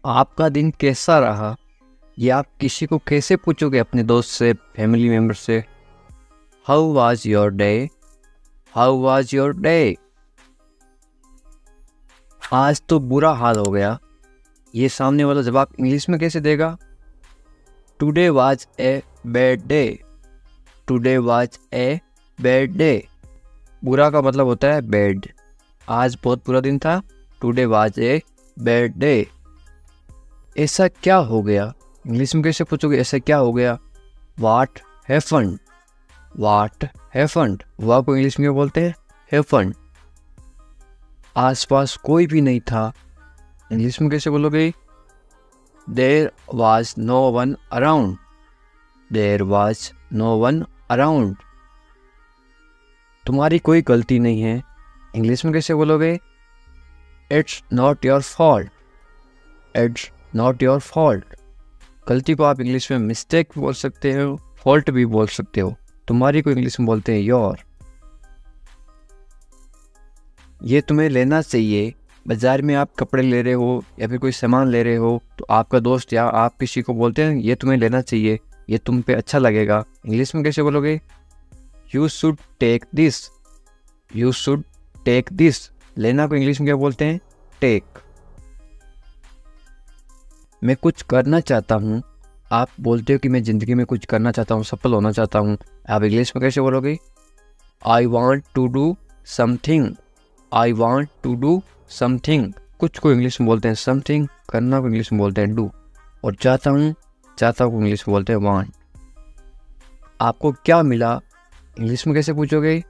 आपका दिन कैसा रहा? ये आप किसी को कैसे पूछोगे? अपने दोस्त से, फैमिली मेम्बर से। How was your day? How was your day? आज तो बुरा हाल हो गया। ये सामने वाला जवाब इंग्लिश में कैसे देगा? Today was a bad day. Today was a bad day. बुरा का मतलब होता है बैड। आज बहुत बुरा दिन था। Today was a bad day. ऐसा क्या हो गया? इंग्लिश में कैसे पूछोगे ऐसा क्या हो गया? What happened? What happened? हुआ को इंग्लिश में बोलते हैं हैपेंड। आसपास कोई भी नहीं था। इंग्लिश में कैसे बोलोगे? There was no one around. There was no one around. तुम्हारी कोई गलती नहीं है। इंग्लिश में कैसे बोलोगे? It's not your fault. It's not your fault. गलती को आप इंग्लिश में मिस्टेक भी बोल सकते हो, फॉल्ट भी बोल सकते हो। तुम्हारी को इंग्लिश में बोलते हैं योर। ये तुम्हें लेना चाहिए। बाजार में आप कपड़े ले रहे हो या फिर कोई सामान ले रहे हो तो आपका दोस्त या आप किसी को बोलते हैं ये तुम्हें लेना चाहिए, ये तुम पे अच्छा लगेगा। इंग्लिश में कैसे बोलोगे? You should take this. You should take this. लेना को इंग्लिश में क्या बोलते हैं? टेक। मैं कुछ करना चाहता हूँ। आप बोलते हो कि मैं ज़िंदगी में कुछ करना चाहता हूँ, सफल होना चाहता हूँ। आप इंग्लिश में कैसे बोलोगे? I want to do something. I want to do something. कुछ को इंग्लिश में बोलते हैं समथिंग, करना को इंग्लिश में बोलते हैं डू, और चाहता हूँ, चाहता को इंग्लिश में बोलते हैं वांट। आपको क्या मिला? इंग्लिश में कैसे पूछोगे?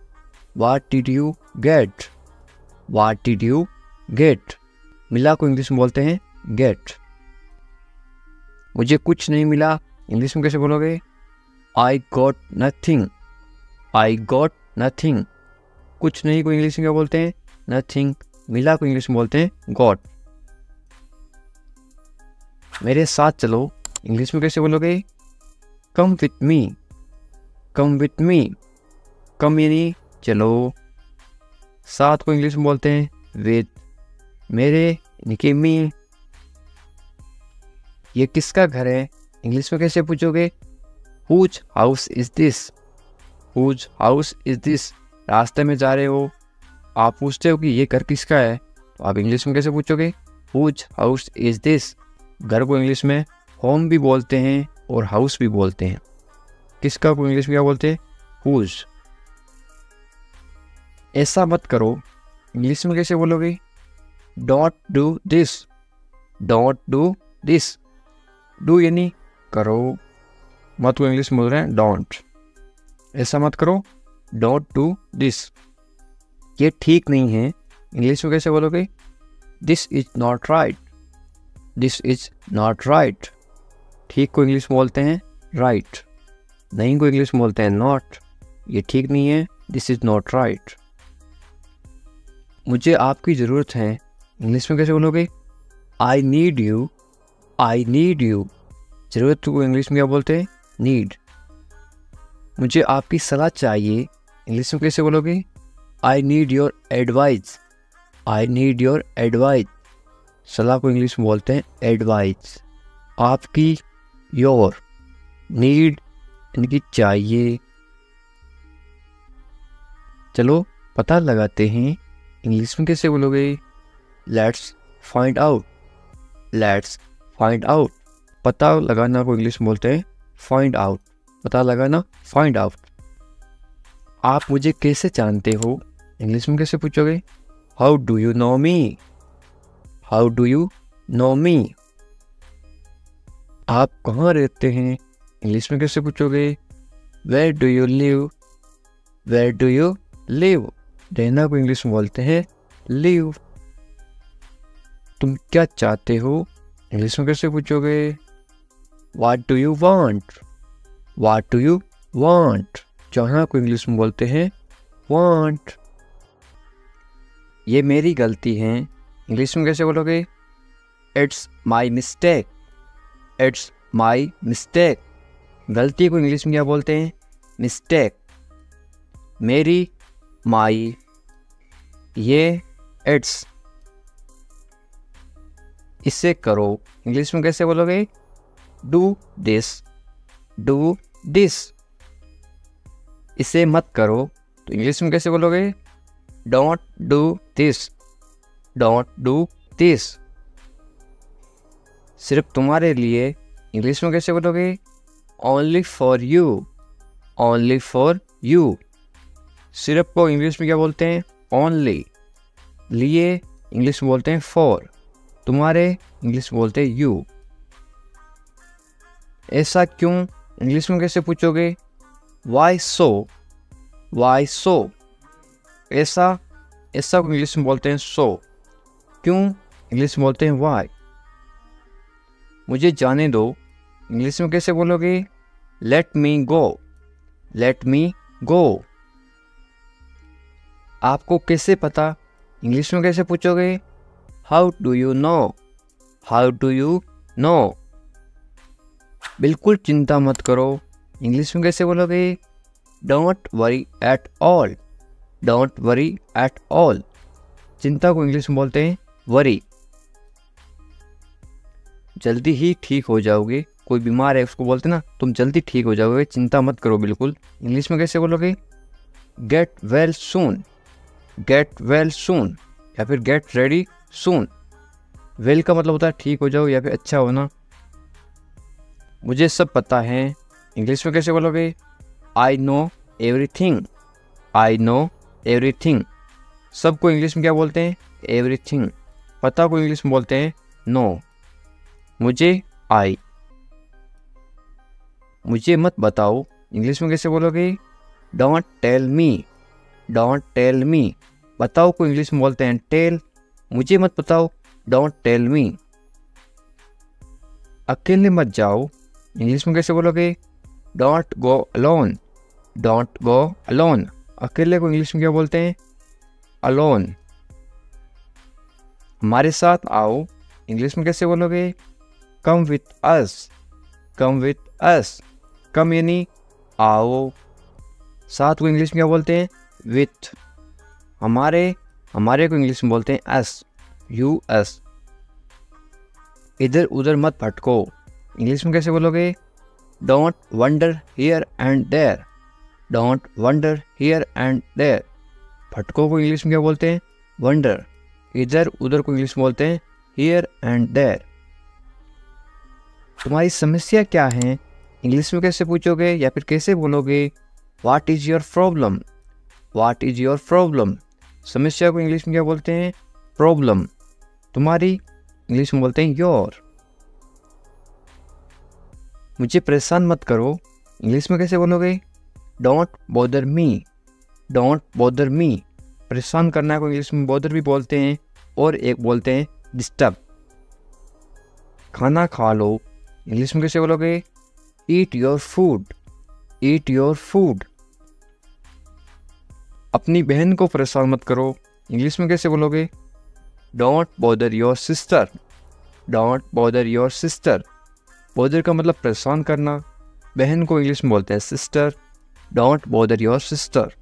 What did you get? What did you get? मिला को इंग्लिश में बोलते हैं गेट। मुझे कुछ नहीं मिला। इंग्लिश में कैसे बोलोगे? I got nothing. I got nothing. कुछ नहीं को इंग्लिश में क्या बोलते हैं? नथिंग। मिला को इंग्लिश में बोलते हैं गॉट। मेरे साथ चलो। इंग्लिश में कैसे बोलोगे? Come with me. Come with me. कम यानी चलो। साथ को इंग्लिश में बोलते हैं विथ। मेरे यानी कि मी। ये किसका घर है? इंग्लिश में कैसे पूछोगे? Whose house is this? Whose house is this? रास्ते में जा रहे हो, आप पूछते हो कि ये घर किसका है, तो आप इंग्लिश में कैसे पूछोगे? Whose house is this? घर को इंग्लिश में होम भी बोलते हैं और हाउस भी बोलते हैं। किसका को इंग्लिश में क्या बोलते हैं? हुज। ऐसा मत करो। इंग्लिश में कैसे बोलोगे? Don't do this. Don't do this. Do यानी करो, मत को इंग्लिश में बोल रहे हैं डोंट। ऐसा मत करो, डोंट डू दिस। ये ठीक नहीं है। इंग्लिश में कैसे बोलोगे? This is not right. This is not right. ठीक को इंग्लिश में बोलते हैं राइट। नहीं को इंग्लिश में बोलते हैं नॉट। ये ठीक नहीं है, दिस इज नॉट राइट। मुझे आपकी ज़रूरत है। इंग्लिश में कैसे बोलोगे? I need you. I need you. ज़रूरत को इंग्लिश में क्या बोलते हैं? नीड। मुझे आपकी सलाह चाहिए। इंग्लिश में कैसे बोलोगे? I need your advice. I need your advice. सलाह को इंग्लिश में बोलते हैं एडवाइस। आपकी, योर। नीड यानी कि चाहिए। चलो पता लगाते हैं। इंग्लिश में कैसे बोलोगे? Let's find out. Let's find out. पता लगाना को इंग्लिश में बोलते हैं फाइंड आउट। पता लगाना, फाइंड आउट। आप मुझे कैसे जानते हो? इंग्लिश में कैसे पूछोगे? How do you know me? How do you know me? आप कहाँ रहते हैं? इंग्लिश में कैसे पूछोगे? Where do you live? Where do you live? रहना को इंग्लिश में बोलते हैं लिव। तुम क्या चाहते हो? इंग्लिश में कैसे पूछोगे? What do you want? What do you want? चाहना को इंग्लिश में बोलते हैं वांट। ये मेरी गलती है। इंग्लिश में कैसे बोलोगे? It's my mistake. It's my mistake. गलती को इंग्लिश में क्या बोलते हैं? मिस्टेक। मेरी, माई। ये इट्स। इसे करो, इंग्लिश में कैसे बोलोगे? Do this, do this. इसे मत करो, तो इंग्लिश में कैसे बोलोगे? Don't do this, don't do this. सिर्फ तुम्हारे लिए, इंग्लिश में कैसे बोलोगे? Only for you, only for you. सिर्फ को इंग्लिश में क्या बोलते हैं? ओनली। लिए इंग्लिश में बोलते हैं फॉर। तुम्हारे इंग्लिश में बोलते हैं यू। ऐसा क्यों, इंग्लिश में कैसे पूछोगे? वाई सो, वाई सो। ऐसा, ऐसा को इंग्लिश में बोलते हैं सो। क्यों, इंग्लिश में बोलते हैं वाई। मुझे जाने दो, इंग्लिश में कैसे बोलोगे? लेट मी गो, लेट मी गो। आपको कैसे पता, इंग्लिश में कैसे पूछोगे? How do you no, how do you no. बिल्कुल चिंता मत करो, इंग्लिश में कैसे बोलोगे? Don't worry at all, don't worry at all. चिंता को इंग्लिश में बोलते हैं वरी। जल्दी ही ठीक हो जाओगे, कोई बीमार है उसको बोलते ना तुम जल्दी ठीक हो जाओगे, चिंता मत करो बिल्कुल। इंग्लिश में कैसे बोलोगे? Get well soon, get well soon, या फिर गेट रेडी सून। वेल का मतलब होता है ठीक हो जाओ या फिर अच्छा होना। मुझे सब पता है, इंग्लिश में कैसे बोलोगे? I know everything, I know everything. सबको इंग्लिश में क्या बोलते हैं? एवरीथिंग। पता को इंग्लिश में बोलते हैं नो। मुझे आई। मुझे मत बताओ, इंग्लिश में कैसे बोलोगे? Don't tell me, don't tell me. बताओ को इंग्लिश में बोलते हैं टेल। मुझे मत बताओ, डोंट टेल मी। अकेले मत जाओ, इंग्लिश में कैसे बोलोगे? Don't go alone, don't go alone. अकेले को इंग्लिश में क्या बोलते हैं? अलोन। हमारे साथ आओ, इंग्लिश में कैसे बोलोगे? Come with us, come with us. कम यानी आओ, साथ को इंग्लिश में क्या बोलते हैं? विथ। हमारे, हमारे को इंग्लिश में बोलते हैं अस, यू अस। इधर उधर मत भटको, इंग्लिश में कैसे बोलोगे? Don't wander here and there, don't wander here and there. भटको को इंग्लिश में क्या बोलते हैं? वंडर। इधर उधर को इंग्लिश में बोलते हैं हियर एंड देयर। तुम्हारी समस्या क्या है, इंग्लिश में कैसे पूछोगे या फिर कैसे बोलोगे? What is your problem, what is your problem. समस्या को इंग्लिश में क्या बोलते हैं? प्रॉब्लम। तुम्हारी, इंग्लिश में बोलते हैं योर। मुझे परेशान मत करो, इंग्लिश में कैसे बोलोगे? Don't bother me, don't bother me. परेशान करना को इंग्लिश में बॉदर भी बोलते हैं और एक बोलते हैं डिस्टर्ब। खाना खा लो, इंग्लिश में कैसे बोलोगे? Eat your food, eat your food. अपनी बहन को परेशान मत करो, इंग्लिश में कैसे बोलोगे? Don't bother your sister, don't bother your sister. Bother का मतलब परेशान करना। बहन को इंग्लिश में बोलते हैं sister. Don't bother your sister.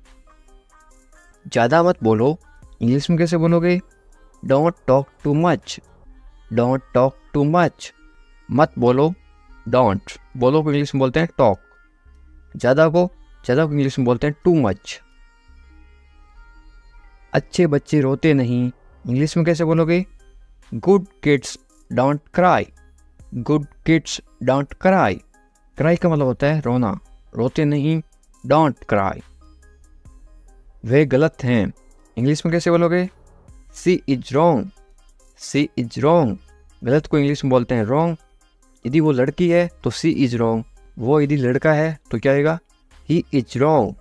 ज़्यादा मत बोलो, इंग्लिश में कैसे बोलोगे? Don't talk too much, don't talk too much. मत बोलो, डोंट। बोलो को इंग्लिश में बोलते हैं टॉक। ज़्यादा को इंग्लिश में बोलते हैं टू मच। अच्छे बच्चे रोते नहीं, इंग्लिश में कैसे बोलोगे? Good kids don't cry, good kids don't cry. Cry का मतलब होता है रोना, रोते नहीं, डोंट क्राई। वे गलत हैं, इंग्लिश में कैसे बोलोगे? She is wrong, she is wrong. गलत को इंग्लिश में बोलते हैं रॉन्ग। यदि वो लड़की है तो सी इज रॉन्ग, वो यदि लड़का है तो क्या आएगा? He is wrong,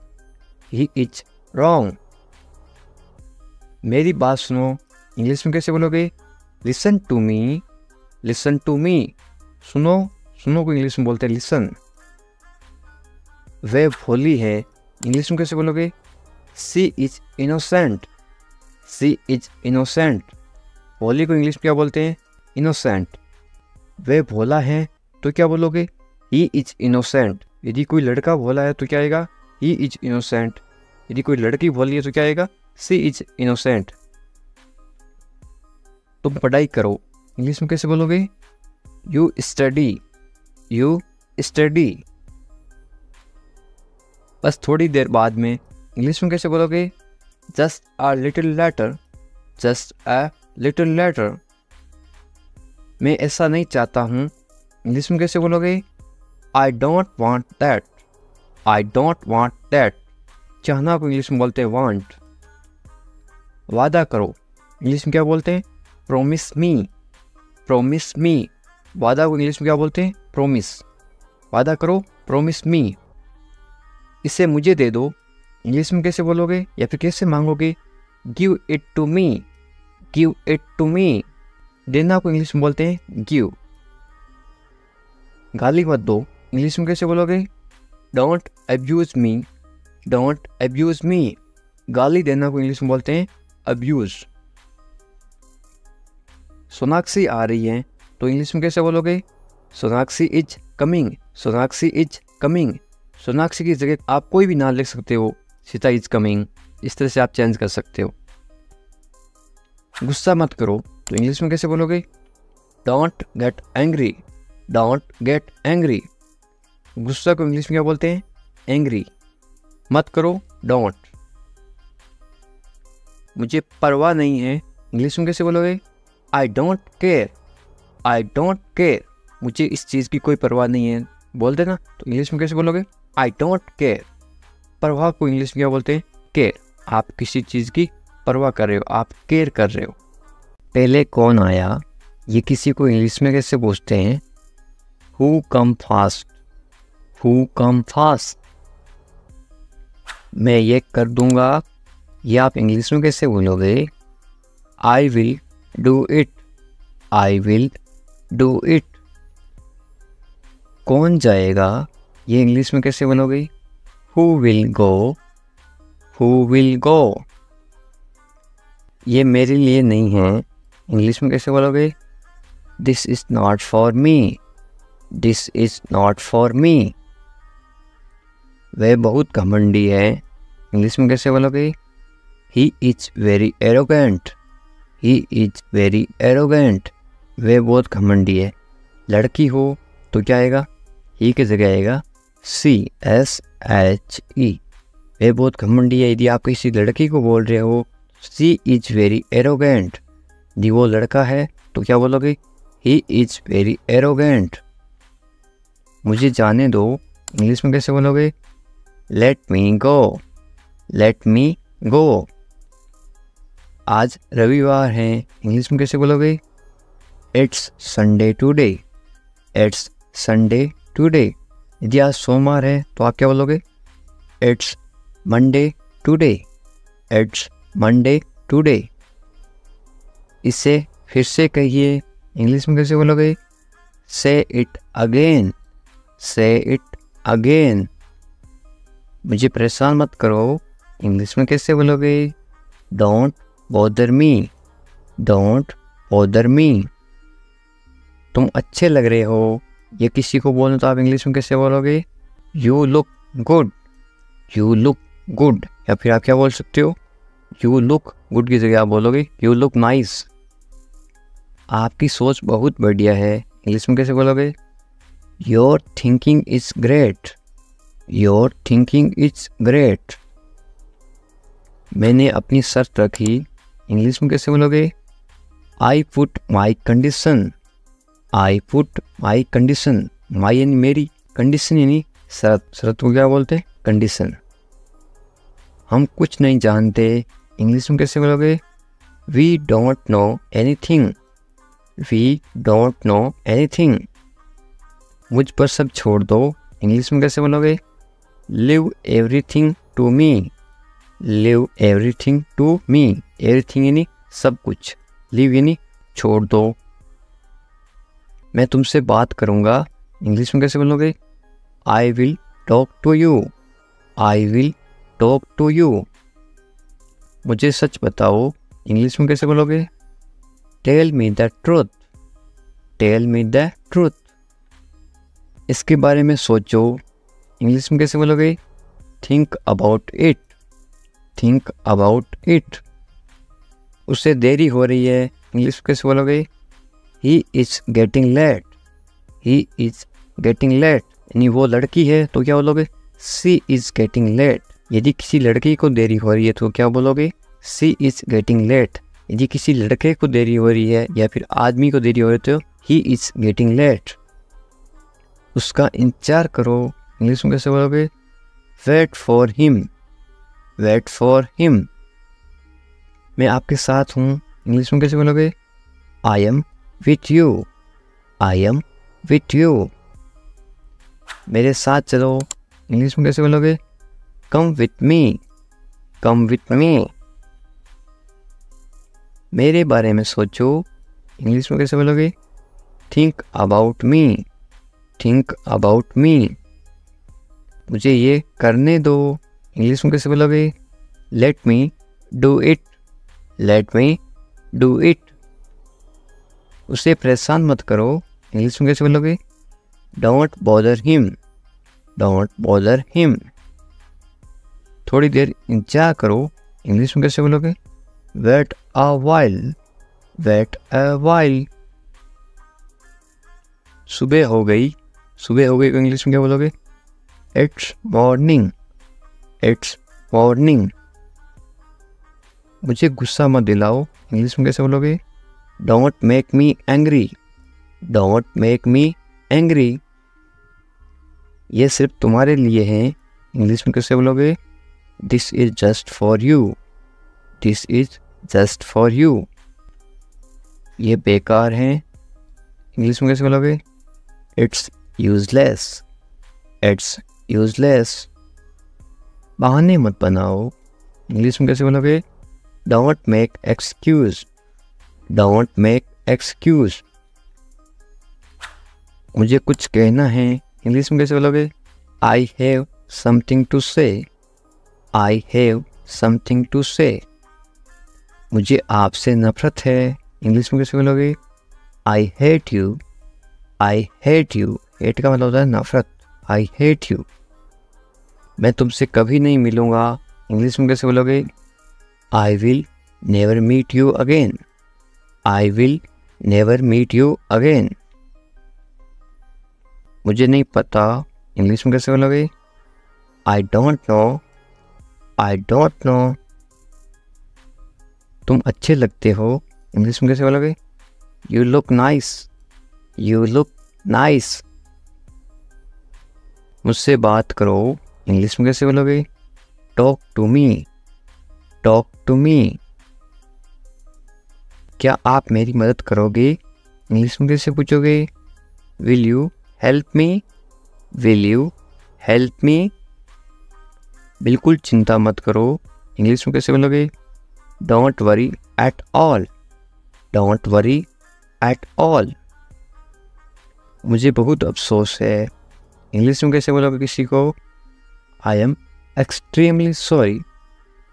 he is wrong. मेरी बात सुनो, इंग्लिश में कैसे बोलोगे? Listen to me, listen to me. सुनो, सुनो को इंग्लिश में बोलते हैं लिसन। वे भोली है, इंग्लिश में कैसे बोलोगे? She is innocent, she is innocent. भोली को इंग्लिश में क्या बोलते हैं? इनोसेंट। वे भोला है तो क्या बोलोगे? He is innocent. यदि कोई लड़का भोला है तो क्या आएगा? He is innocent. यदि कोई लड़की भोली है तो क्या आएगा? सी इज इनोसेंट। तुम पढ़ाई करो, इंग्लिश में कैसे बोलोगे? You study, you study. बस थोड़ी देर बाद में इंग्लिश में कैसे बोलोगे? Just a little letter, just a little letter. मैं ऐसा नहीं चाहता हूँ, इंग्लिश में कैसे बोलोगे? I don't want that, I don't want that. चाहना को इंग्लिश में बोलते हैं वांट। वादा करो, इंग्लिश में क्या बोलते हैं? प्रोमिस मी, प्रोमिस मी। वादा को इंग्लिश में क्या बोलते हैं? प्रोमिस। वादा करो, प्रोमिस मी। इसे मुझे दे दो, इंग्लिश में कैसे बोलोगे या फिर कैसे मांगोगे? Give it to me, give it to me. देना को इंग्लिश में बोलते हैं गिव। गाली मत दो, इंग्लिश में कैसे बोलोगे? Don't abuse me, don't abuse me. गाली देना को इंग्लिश में बोलते हैं अब्यूज। सोनाक्षी आ रही है तो इंग्लिश में कैसे बोलोगे? Sonakshi is coming, Sonakshi is coming. Sonakshi की जगह आप कोई भी नाम लिख सकते हो, सीता इज कमिंग, इस तरह से आप चेंज कर सकते हो। गुस्सा मत करो तो इंग्लिश में कैसे बोलोगे? Don't get angry, don't get angry. गुस्सा को इंग्लिश में क्या बोलते हैं? एंग्री। मत करो, डोंट। मुझे परवाह नहीं है, इंग्लिश में कैसे बोलोगे? I don't care, I don't care. मुझे इस चीज़ की कोई परवाह नहीं है बोल देना, तो इंग्लिश में कैसे बोलोगे? I don't care. परवाह को इंग्लिश में क्या बोलते हैं? केयर। आप किसी चीज़ की परवाह कर रहे हो, आप केयर कर रहे हो। पहले कौन आया, ये किसी को इंग्लिश में कैसे पूछते हैं? Who come fast, who come fast. मैं ये कर दूंगा, ये आप इंग्लिश में कैसे बोलोगे? I will do it, I will do it. कौन जाएगा, ये इंग्लिश में कैसे बोलोगे? Who will go, who will go. ये मेरे लिए नहीं है, इंग्लिश में कैसे बोलोगे? This is not for me, this is not for me. वह बहुत घमंडी है, इंग्लिश में कैसे बोलोगे? He is very arrogant, he is very arrogant. वह बहुत घमंडी है। लड़की हो तो क्या आएगा? ही की जगह आएगा CSHE। वह बहुत घमंडी है। यदि आप किसी लड़की को बोल रहे हो शी इज वेरी एरोगेंट, यदि वो लड़का है तो क्या बोलोगे? He is very arrogant. मुझे जाने दो, इंग्लिश में कैसे बोलोगे? लेट मी गो, लेट मी गो। आज रविवार है, इंग्लिश में कैसे बोलोगे? It's Sunday today, it's Sunday today. यदि आज सोमवार है तो आप क्या बोलोगे? It's Monday today, it's Monday today. इसे फिर से कहिए, इंग्लिश में कैसे बोलोगे? से इट अगेन, से इट अगेन। मुझे परेशान मत करो, इंग्लिश में कैसे बोलोगे? Don't bother me, don't bother me. तुम अच्छे लग रहे हो, ये किसी को बोलना तो आप इंग्लिश में कैसे बोलोगे? You look good, you look good. या फिर आप क्या बोल सकते हो? यू लुक गुड की जगह आप बोलोगे यू लुक नाइस। आपकी सोच बहुत बढ़िया है, इंग्लिश में कैसे बोलोगे? Your thinking is great, your thinking is great. मैंने अपनी शर्त रखी, इंग्लिश में कैसे बोलोगे? I put my condition, I put my condition. My यानी मेरी, कंडीशन यानी शर्त। शर्त को क्या बोलते? कंडीशन। हम कुछ नहीं जानते, इंग्लिश में कैसे बोलोगे? We don't know anything, we don't know anything. मुझ पर सब छोड़ दो, इंग्लिश में कैसे बोलोगे? Leave everything to me, leave everything to me. Everything यानी सब कुछ, लिव यानी छोड़ दो। मैं तुमसे बात करूँगा, इंग्लिश में कैसे बोलोगे? I will talk to you, I will talk to you. मुझे सच बताओ, इंग्लिश में कैसे बोलोगे? Tell me the truth, tell me the truth. इसके बारे में सोचो, इंग्लिश में कैसे बोलोगे? Think about it, think about it. उससे देरी हो रही है, इंग्लिश में कैसे बोलोगे? He is getting late, he is getting late, यानी वो लड़की है तो क्या बोलोगे, सी इज़ गेटिंग लेट। यदि किसी लड़की को देरी हो रही है तो क्या बोलोगे, सी इज़ गेटिंग लेट। यदि किसी लड़के को देरी हो रही है या फिर आदमी को देरी हो रही है तो ही इज़ गेटिंग लेट। उसका इंतजार करो, इंग्लिश में कैसे बोलोगे, wait for him, wait for him. मैं आपके साथ हूँ, इंग्लिश में कैसे बोलोगे, I am with you, I am with you. मेरे साथ चलो, इंग्लिश में कैसे बोलोगे, come with me, come with मी। मेरे बारे में सोचो, इंग्लिश में कैसे बोलोगे, think about me, think about me. मुझे ये करने दो, इंग्लिश में कैसे बोलोगे, let me do it, let me do it. उसे परेशान मत करो, इंग्लिश में कैसे बोलोगे, don't bother him, don't bother him. थोड़ी देर इंतजार करो, इंग्लिश में कैसे बोलोगे, wait a while, wait a while. सुबह हो गई, सुबह हो गई को इंग्लिश में क्या बोलोगे, इट्स मॉर्निंग, इट्स मॉर्निंग। मुझे गुस्सा मत दिलाओ, इंग्लिश में कैसे बोलोगे, don't make me angry, don't make me angry. ये सिर्फ तुम्हारे लिए है, इंग्लिश में कैसे बोलोगे, this is just for you, this is just for you. ये बेकार है, इंग्लिश में कैसे बोलोगे, इट्स यूजलेस, इट्स यूजलेस। बहाने मत बनाओ, इंग्लिश में कैसे बोलोगे, don't make excuse, don't make excuse. मुझे कुछ कहना है, इंग्लिश में कैसे बोलोगे, आई हैव समथिंग टू से, आई हैव समथिंग टू से। मुझे आपसे नफरत है, इंग्लिश में कैसे बोलोगे, I hate you, I hate you. Hate का मतलब होता है नफरत, आई हेट यू। मैं तुमसे कभी नहीं मिलूँगा, इंग्लिश में कैसे बोलोगे, I will never meet you again, I will never meet you again. मुझे नहीं पता, इंग्लिश में कैसे बोलोगे, I don't know, I don't know. तुम अच्छे लगते हो, इंग्लिश में कैसे बोलोगे, you look nice, you look nice. मुझसे बात करो, इंग्लिश में कैसे बोलोगे, talk to me, talk to me. क्या आप मेरी मदद करोगे, इंग्लिश में कैसे पूछोगे, will you help me, will you help मी। बिल्कुल चिंता मत करो, इंग्लिश में कैसे बोलोगे, don't worry at all, don't worry at all. मुझे बहुत अफसोस है, इंग्लिश में कैसे बोलोगे किसी को, I am extremely sorry,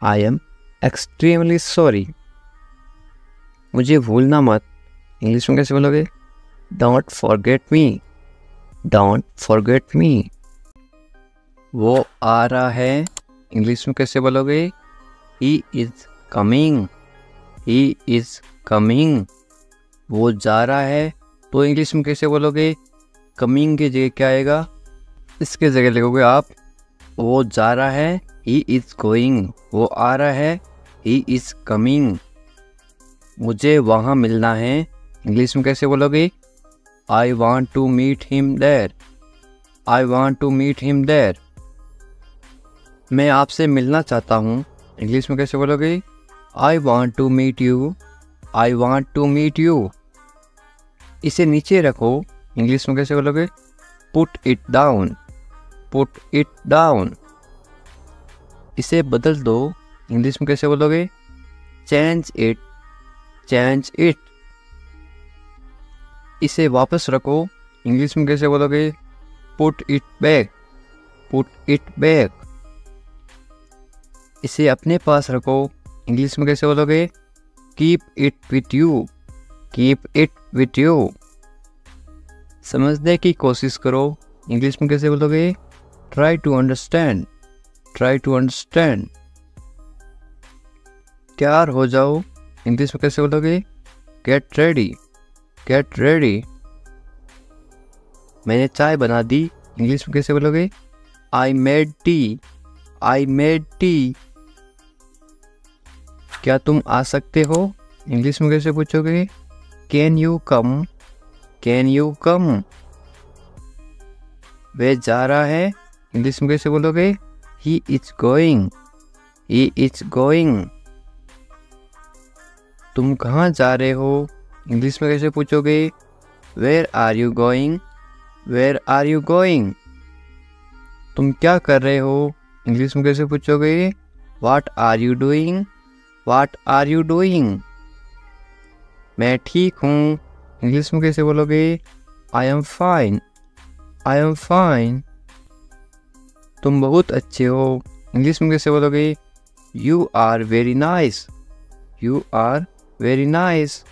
I am extremely sorry. मुझे भूलना मत, इंग्लिश में कैसे बोलोगे, don't forget me, don't forget me. वो आ रहा है, इंग्लिश में कैसे बोलोगे, he is coming, he is coming. वो जा रहा है तो इंग्लिश में कैसे बोलोगे, कमिंग की जगह क्या आएगा, इसके जगह लिखोगे आप, वो जा रहा है, ही इज़ गोइंग। वो आ रहा है, ही इज़ कमिंग। मुझे वहाँ मिलना है, इंग्लिश में कैसे बोलोगे, I want to meet him there, I want to meet him there. मैं आपसे मिलना चाहता हूँ, इंग्लिश में कैसे बोलोगे, I want to meet you, I want to meet you. इसे नीचे रखो, इंग्लिश में कैसे बोलोगे, put it down, put it down. इसे बदल दो, इंग्लिश में कैसे बोलोगे, चेंज इट, चेंज इट। इसे वापस रखो, इंग्लिश में कैसे बोलोगे, put it back, put it back. इसे अपने पास रखो, इंग्लिश में कैसे बोलोगे, keep it with you, keep it with you. समझने की कोशिश करो, इंग्लिश में कैसे बोलोगे, try to understand, try to understand. तैयार हो जाओ, इंग्लिश में कैसे बोलोगे, गेट रेडी, गेट रेडी। मैंने चाय बना दी, इंग्लिश में कैसे बोलोगे? I made tea. I made tea. क्या तुम आ सकते हो? इंग्लिश में कैसे पूछोगे? Can you come. Can you come. वह जा रहा है, इंग्लिश में कैसे बोलोगे? He is going. He is going. तुम कहाँ जा रहे हो? इंग्लिश में कैसे पूछोगे? Where are you going. Where are you going. तुम क्या कर रहे हो? इंग्लिश में कैसे पूछोगे? What are you doing. What are you doing. मैं ठीक हूँ, इंग्लिश में कैसे बोलोगे? I am fine. I am fine. तुम बहुत अच्छे हो, इंग्लिश में कैसे बोलोगे? You are very nice. You are very nice.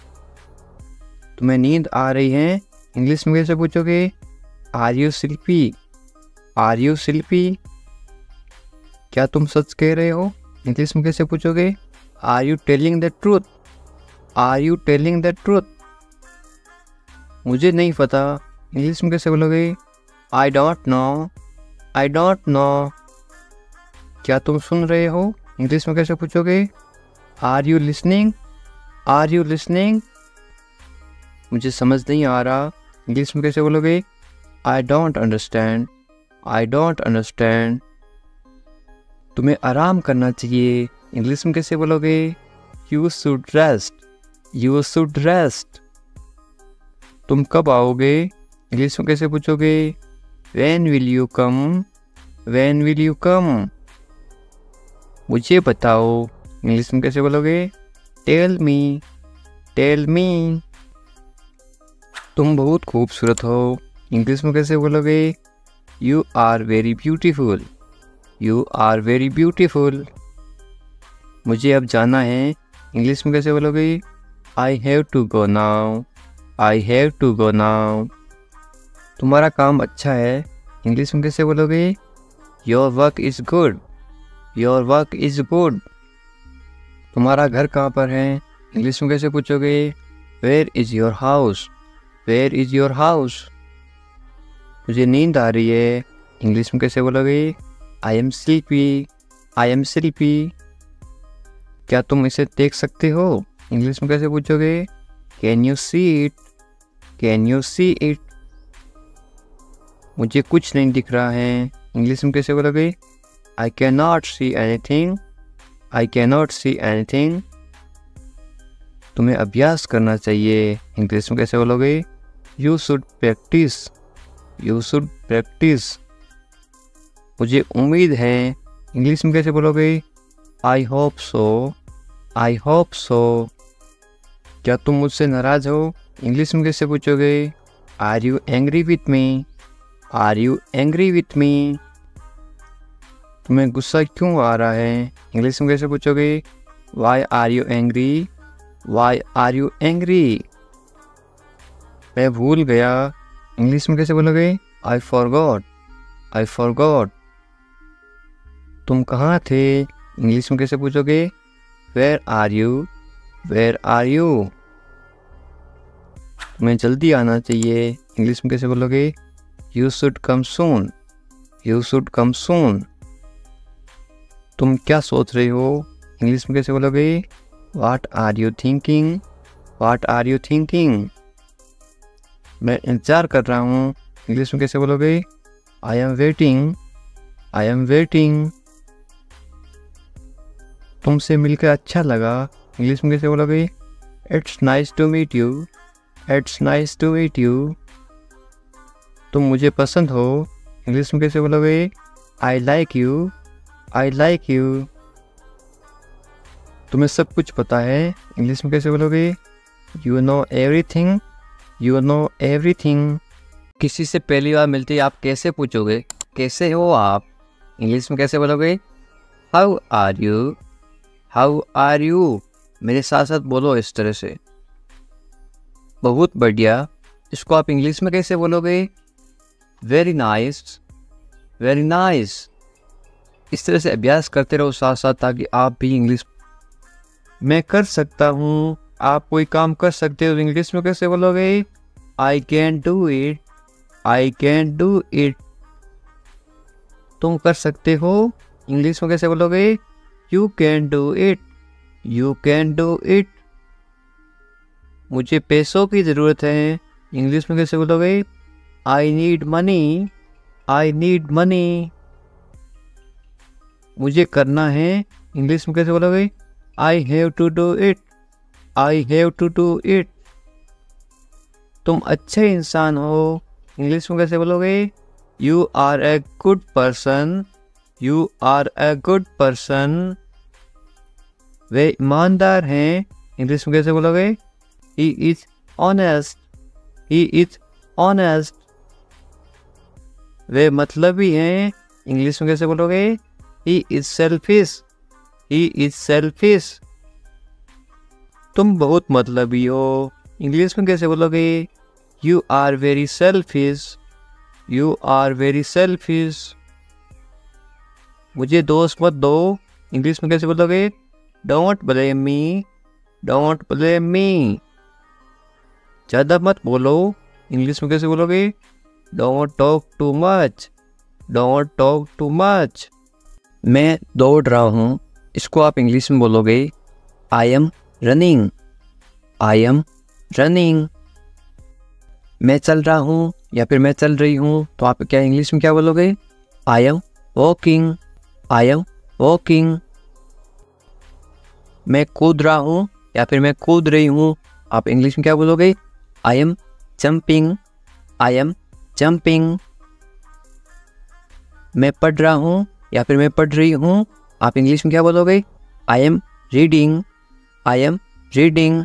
तुम्हें नींद आ रही है, इंग्लिश में कैसे पूछोगे? Are you sleepy. Are you sleepy. क्या तुम सच कह रहे हो? इंग्लिश में कैसे पूछोगे? Are you telling the truth. Are you telling the truth. मुझे नहीं पता, इंग्लिश में कैसे बोलोगे? I don't know. I don't know. क्या तुम सुन रहे हो? इंग्लिश में कैसे पूछोगे? Are you listening. Are you listening. मुझे समझ नहीं आ रहा, इंग्लिश में कैसे बोलोगे? I don't understand. I don't understand. तुम्हें आराम करना चाहिए, इंग्लिश में कैसे बोलोगे? You should rest. You should rest. तुम कब आओगे? इंग्लिश में कैसे पूछोगे? When will you come. When will you come. मुझे बताओ, इंग्लिश में कैसे बोलोगे? Tell me. Tell me. तुम बहुत खूबसूरत हो, इंग्लिश में कैसे बोलोगे? You are very beautiful. You are very beautiful. मुझे अब जाना है, इंग्लिश में कैसे बोलोगे? I have to go now. I have to go now. तुम्हारा काम अच्छा है, इंग्लिश में कैसे बोलोगे? Your work is good. Your work is good. तुम्हारा घर कहाँ पर है, इंग्लिश में कैसे पूछोगे? Where is your house. Where is your house. मुझे नींद आ रही है, इंग्लिश में कैसे बोलोगे? I am sleepy. I am sleepy. क्या तुम इसे देख सकते हो, इंग्लिश में कैसे पूछोगे? Can you see it. Can you see it. मुझे कुछ नहीं दिख रहा है, इंग्लिश में कैसे बोलोगे? I can not see anything. I can not see anything. तुम्हें अभ्यास करना चाहिए, इंग्लिश में कैसे बोलोगे? You should practise. You should practise. मुझे उम्मीद है, इंग्लिश में कैसे बोलोगे? I hope so. I hope so. क्या तुम मुझसे नाराज हो, इंग्लिश में कैसे पूछोगे? Are you angry with me. Are you angry with me. तुम्हें गुस्सा क्यों आ रहा है, इंग्लिश में कैसे पूछोगे? Why are you angry. Why are you angry. मैं भूल गया, इंग्लिश में कैसे बोलोगे? I forgot. I forgot. तुम कहाँ थे, इंग्लिश में कैसे पूछोगे? Where are you. Where are you. तुम्हें जल्दी आना चाहिए, इंग्लिश में कैसे बोलोगे? You should come soon. You should come soon. तुम क्या सोच रहे हो, इंग्लिश में कैसे बोलोगे? What are you thinking. What are you thinking. मैं इंतज़ार कर रहा हूँ, इंग्लिश में कैसे बोलोगे? I am waiting. I am waiting. तुमसे मिलकर अच्छा लगा, इंग्लिश में कैसे बोलोगे? It's nice to meet you. It's nice to meet you. तुम मुझे पसंद हो, इंग्लिश में कैसे बोलोगे? I like you. I like you. तुम्हें सब कुछ पता है, इंग्लिश में कैसे बोलोगे? You know everything. You know everything. किसी से पहली बार मिलते ही आप कैसे पूछोगे? कैसे हो आप, इंग्लिश में कैसे बोलोगे? How are you. How are you. मेरे साथ साथ बोलो इस तरह से। बहुत बढ़िया। इसको आप इंग्लिश में कैसे बोलोगे? Very nice. Very nice. इस तरह से अभ्यास करते रहो साथ साथ, ताकि आप भी इंग्लिश मैं कर सकता हूँ, आप कोई काम कर सकते हो, इंग्लिश में कैसे बोलोगे? I can do it, I can do it. तुम कर सकते हो, इंग्लिश में कैसे बोलोगे? You can do it, you can do it. मुझे पैसों की ज़रूरत है, इंग्लिश में कैसे बोलोगे? I need money, I need money. मुझे करना है, इंग्लिश में कैसे बोलोगे? I have to do it, I have to do it. तुम अच्छे इंसान हो, इंग्लिश में कैसे बोलोगे? You are a good person, you are a good person. वे ईमानदार हैं, इंग्लिश में कैसे बोलोगे? He is honest, he is honest. वे मतलबी हैं, इंग्लिश में कैसे बोलोगे? He is selfish, he is selfish. तुम बहुत मतलबी हो, इंग्लिश में कैसे बोलोगे? You are very selfish, you are very selfish. मुझे दोस्त मत दो, इंग्लिश में कैसे बोलोगे? Don't blame me, don't blame me. ज़्यादा मत बोलो, इंग्लिश में कैसे बोलोगे? Don't talk too much, don't talk too much. मैं दौड़ रहा हूँ, इसको आप इंग्लिश में बोलोगे? I am running, I am running. मैं चल रहा हूँ या फिर मैं चल रही हूँ, तो आप क्या इंग्लिश में क्या बोलोगे? I am walking, I am walking. मैं कूद रहा हूँ या फिर मैं कूद रही हूँ, आप इंग्लिश में क्या बोलोगे? I M jumping, I am jumping. मैं पढ़ रहा हूँ या फिर मैं पढ़ रही हूँ, आप इंग्लिश में क्या बोलोगे? I am reading, I am reading.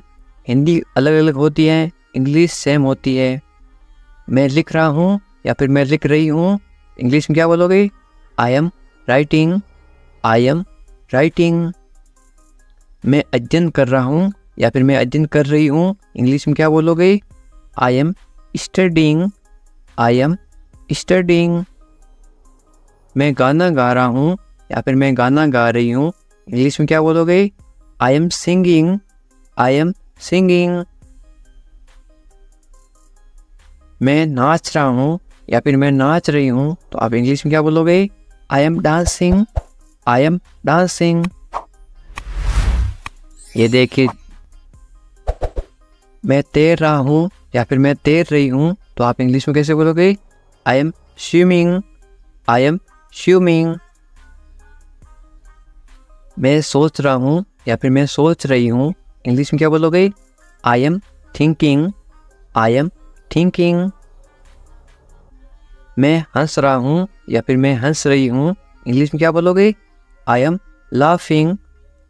Hindi अलग अलग होती है, इंग्लिश सेम होती है। मैं लिख रहा हूँ या फिर मैं लिख रही हूँ, इंग्लिश में क्या बोलोगे? I am writing, I am writing. मैं अध्ययन कर रहा हूँ या फिर मैं अध्ययन कर रही हूँ, इंग्लिश में क्या बोलोगे? I M studying, I am studying. मैं गाना गा रहा हूँ या फिर मैं गाना गा रही हूँ, इंग्लिश में क्या बोलोगे? I am singing, I am singing. मैं नाच रहा हूँ या फिर मैं नाच रही हूँ, तो आप इंग्लिश में क्या बोलोगे? I M dancing, I am dancing. ये देखिए, मैं तैर रहा हूँ या फिर मैं तैर रही हूँ, तो आप इंग्लिश में कैसे बोलोगे? I M swimming, I am swimming. मैं सोच रहा हूँ या फिर मैं सोच रही हूँ, इंग्लिश में क्या बोलोगे? I am thinking, I am thinking. मैं हंस रहा हूँ या फिर मैं हंस रही हूँ, इंग्लिश में क्या बोलोगे? I am laughing,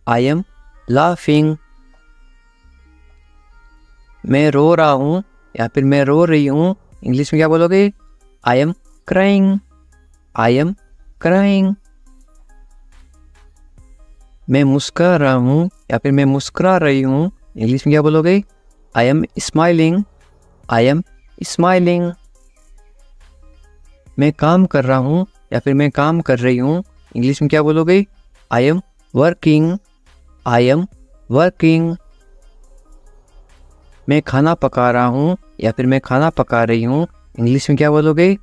I am laughing. मैं रो रहा हूँ या फिर मैं रो रही हूँ, इंग्लिश में क्या बोलोगे? I am crying, I am crying. मैं मुस्कुरा रहा हूँ या फिर मैं मुस्कुरा रही हूँ, इंग्लिश में क्या बोलोगे? I am smiling, I am smiling. मैं काम कर रहा हूँ या फिर मैं काम कर रही हूँ, इंग्लिश में क्या बोलोगे? I am working, I am working. मैं खाना पका रहा हूँ या फिर मैं खाना पका रही हूँ, इंग्लिश में क्या बोलोगे?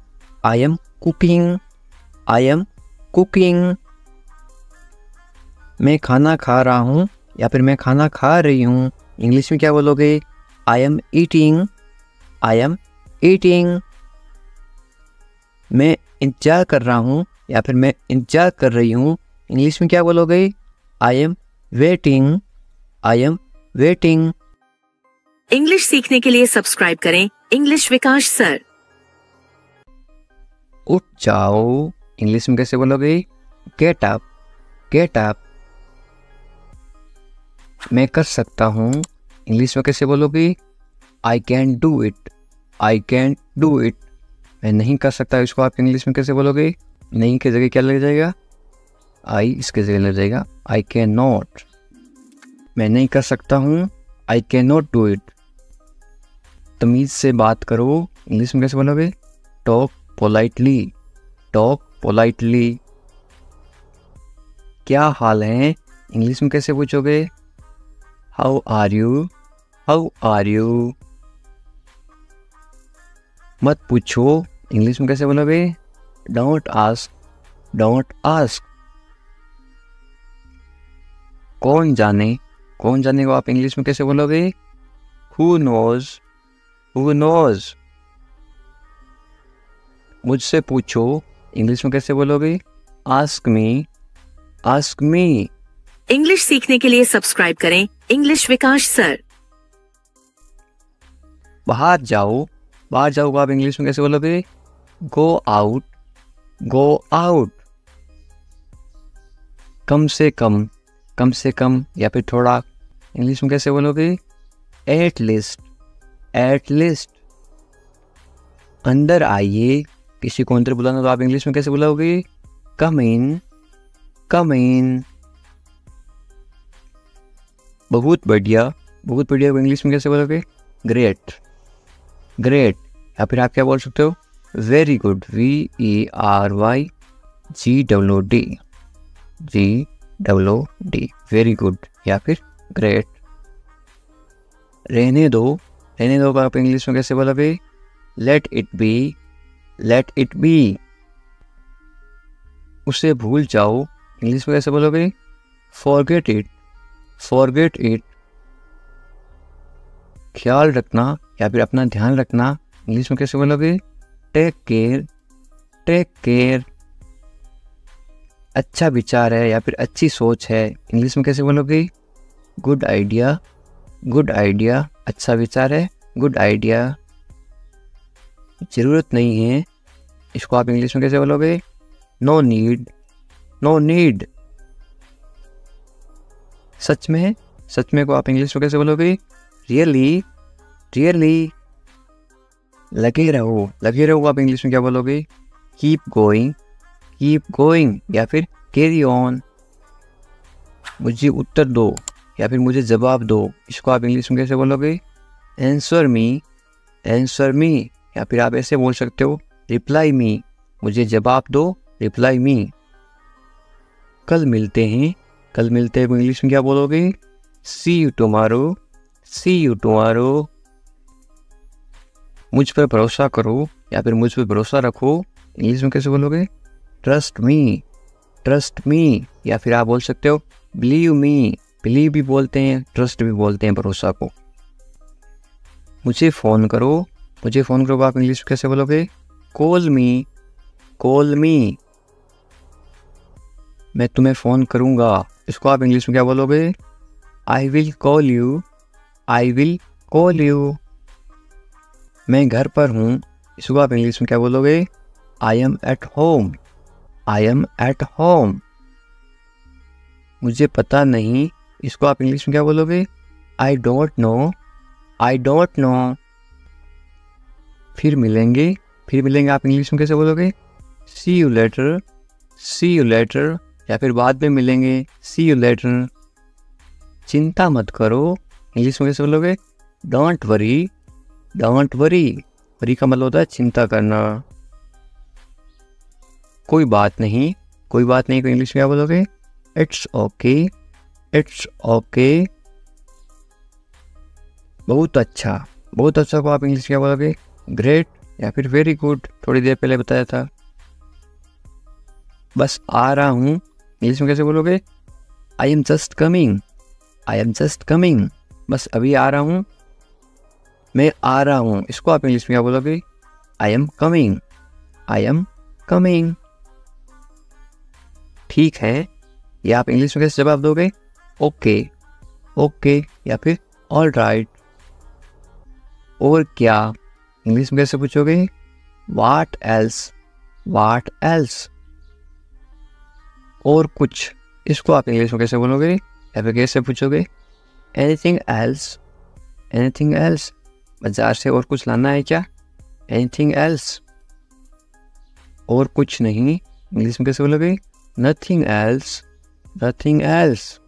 I am cooking, I am cooking. मैं खाना खा रहा हूँ या फिर मैं खाना खा रही हूँ, इंग्लिश में क्या बोलोगे? I am eating, I am eating. मैं इंतज़ार कर रहा हूँ या फिर मैं इंतज़ार कर रही हूँ, इंग्लिश में क्या बोलोगे? I am waiting, I am waiting. English सीखने के लिए सब्सक्राइब करें इंग्लिश विकास सर। उठ जाओ, इंग्लिश में कैसे बोलोगे? Get up, get up. मैं कर सकता हूँ, इंग्लिश में कैसे बोलोगे? I can do it, I can do it. मैं नहीं कर सकता, इसको आप इंग्लिश में कैसे बोलोगे? नहीं की जगह क्या लग जाएगा? आई इसके जगह लग जाएगा आई कैन नॉट। मैं नहीं कर सकता हूँ, I can not do it. तमीज़ से बात करो, इंग्लिश में कैसे बोलोगे? Talk politely, talk politely. क्या हाल है, इंग्लिश में कैसे पूछोगे? How are you, how are you. मत पूछो, इंग्लिश में कैसे बोलोगे? Don't ask, don't ask. कौन जाने, कौन जाने को आप इंग्लिश में कैसे बोलोगे? Who knows, who knows. मुझसे पूछो, इंग्लिश में कैसे बोलोगे? Ask me, ask me. English सीखने के लिए सब्सक्राइब करें इंग्लिश विकास सर। बाहर जाओ, बाहर जाओ को आप इंग्लिश में कैसे बोलोगे? Go out, go out. कम से कम, कम से कम या फिर थोड़ा, इंग्लिश में कैसे बोलोगे? At least, at least. अंदर आइए, किसी को अंदर बुलाना तो आप इंग्लिश में कैसे बुलाओगे? कम इन, कम इन। बहुत बढ़िया, बहुत बढ़िया को इंग्लिश में कैसे बोलोगे? Great, great. या फिर आप क्या बोल सकते हो? Very good, VERY GOOD, GOOD, very good या फिर ग्रेट। रहने दो, रहने दो आप इंग्लिश में कैसे बोलोगे? Let it be, let it be. उसे भूल जाओ, इंग्लिश में कैसे बोलोगे? Forget it, forget it. ख्याल रखना या फिर अपना ध्यान रखना, इंग्लिश में कैसे बोलोगे? Take care, take care. अच्छा विचार है या फिर अच्छी सोच है, इंग्लिश में कैसे बोलोगे? Good idea, good idea. अच्छा विचार है, गुड आइडिया। जरूरत नहीं है, इसको आप इंग्लिश में कैसे बोलोगे? No need, no need. सच में, सच में को आप इंग्लिश में कैसे बोलोगे? Really, really. लगे रहो, लगे रहो आप इंग्लिश में क्या बोलोगे? कीप गोइंग, कीप गोइंग या फिर कैरी ऑन। मुझे उत्तर दो या फिर मुझे जवाब दो, इसको आप इंग्लिश में कैसे बोलोगे? Answer me, answer me. या फिर आप ऐसे बोल सकते हो, रिप्लाई मी, मुझे जवाब दो, रिप्लाई मी। कल मिलते हैं, कल मिलते हैं इंग्लिश में क्या बोलोगे? See you tomorrow, see you tomorrow. मुझ पर भरोसा करो या फिर मुझ पर भरोसा रखो, इंग्लिश में कैसे बोलोगे? Trust me, trust me. या फिर आप बोल सकते हो बिलीव मी, बिलीव भी बोलते हैं, ट्रस्ट भी बोलते हैं भरोसा को। मुझे फ़ोन करो, मुझे फ़ोन करो आप इंग्लिश में कैसे बोलोगे? कॉल मी, कॉल मी। मैं तुम्हें फ़ोन करूँगा, इसको आप इंग्लिश में क्या बोलोगे? I will call you, I will call you. मैं घर पर हूँ, इसको आप इंग्लिश में क्या बोलोगे? I am at home, I am at home. मुझे पता नहीं, इसको आप इंग्लिश में क्या बोलोगे? I don't know, I don't know. फिर मिलेंगे, फिर मिलेंगे आप इंग्लिश में कैसे बोलोगे? See you later, see you later. या फिर बाद में मिलेंगे, सी यू लेटर। चिंता मत करो, इंग्लिश में कैसे बोलोगे? Don't worry, don't worry. Worry का मतलब होता है चिंता करना। कोई बात नहीं, कोई बात नहीं को इंग्लिश में क्या बोलोगे? It's okay, it's okay. बहुत अच्छा, बहुत अच्छा को आप इंग्लिश में क्या बोलोगे? ग्रेट या फिर वेरी गुड, थोड़ी देर पहले बताया था। बस आ रहा हूँ, इंग्लिश में कैसे बोलोगे? I am just coming, I am just coming. बस अभी आ रहा हूँ, मैं आ रहा हूँ, इसको आप इंग्लिश में क्या बोलोगे? I am coming, I am coming. ठीक है, या आप इंग्लिश में कैसे जवाब दोगे? ओके, ओके या फिर ऑल राइट। और क्या, इंग्लिश में कैसे पूछोगे? What else, what else. और कुछ, इसको आप इंग्लिश में कैसे बोलोगे या फिर कैसे पूछोगे? Anything else, anything else. बाजार से और कुछ लाना है क्या? Anything else. और कुछ नहीं, इंग्लिश में कैसे बोलोगे? Nothing else, nothing else.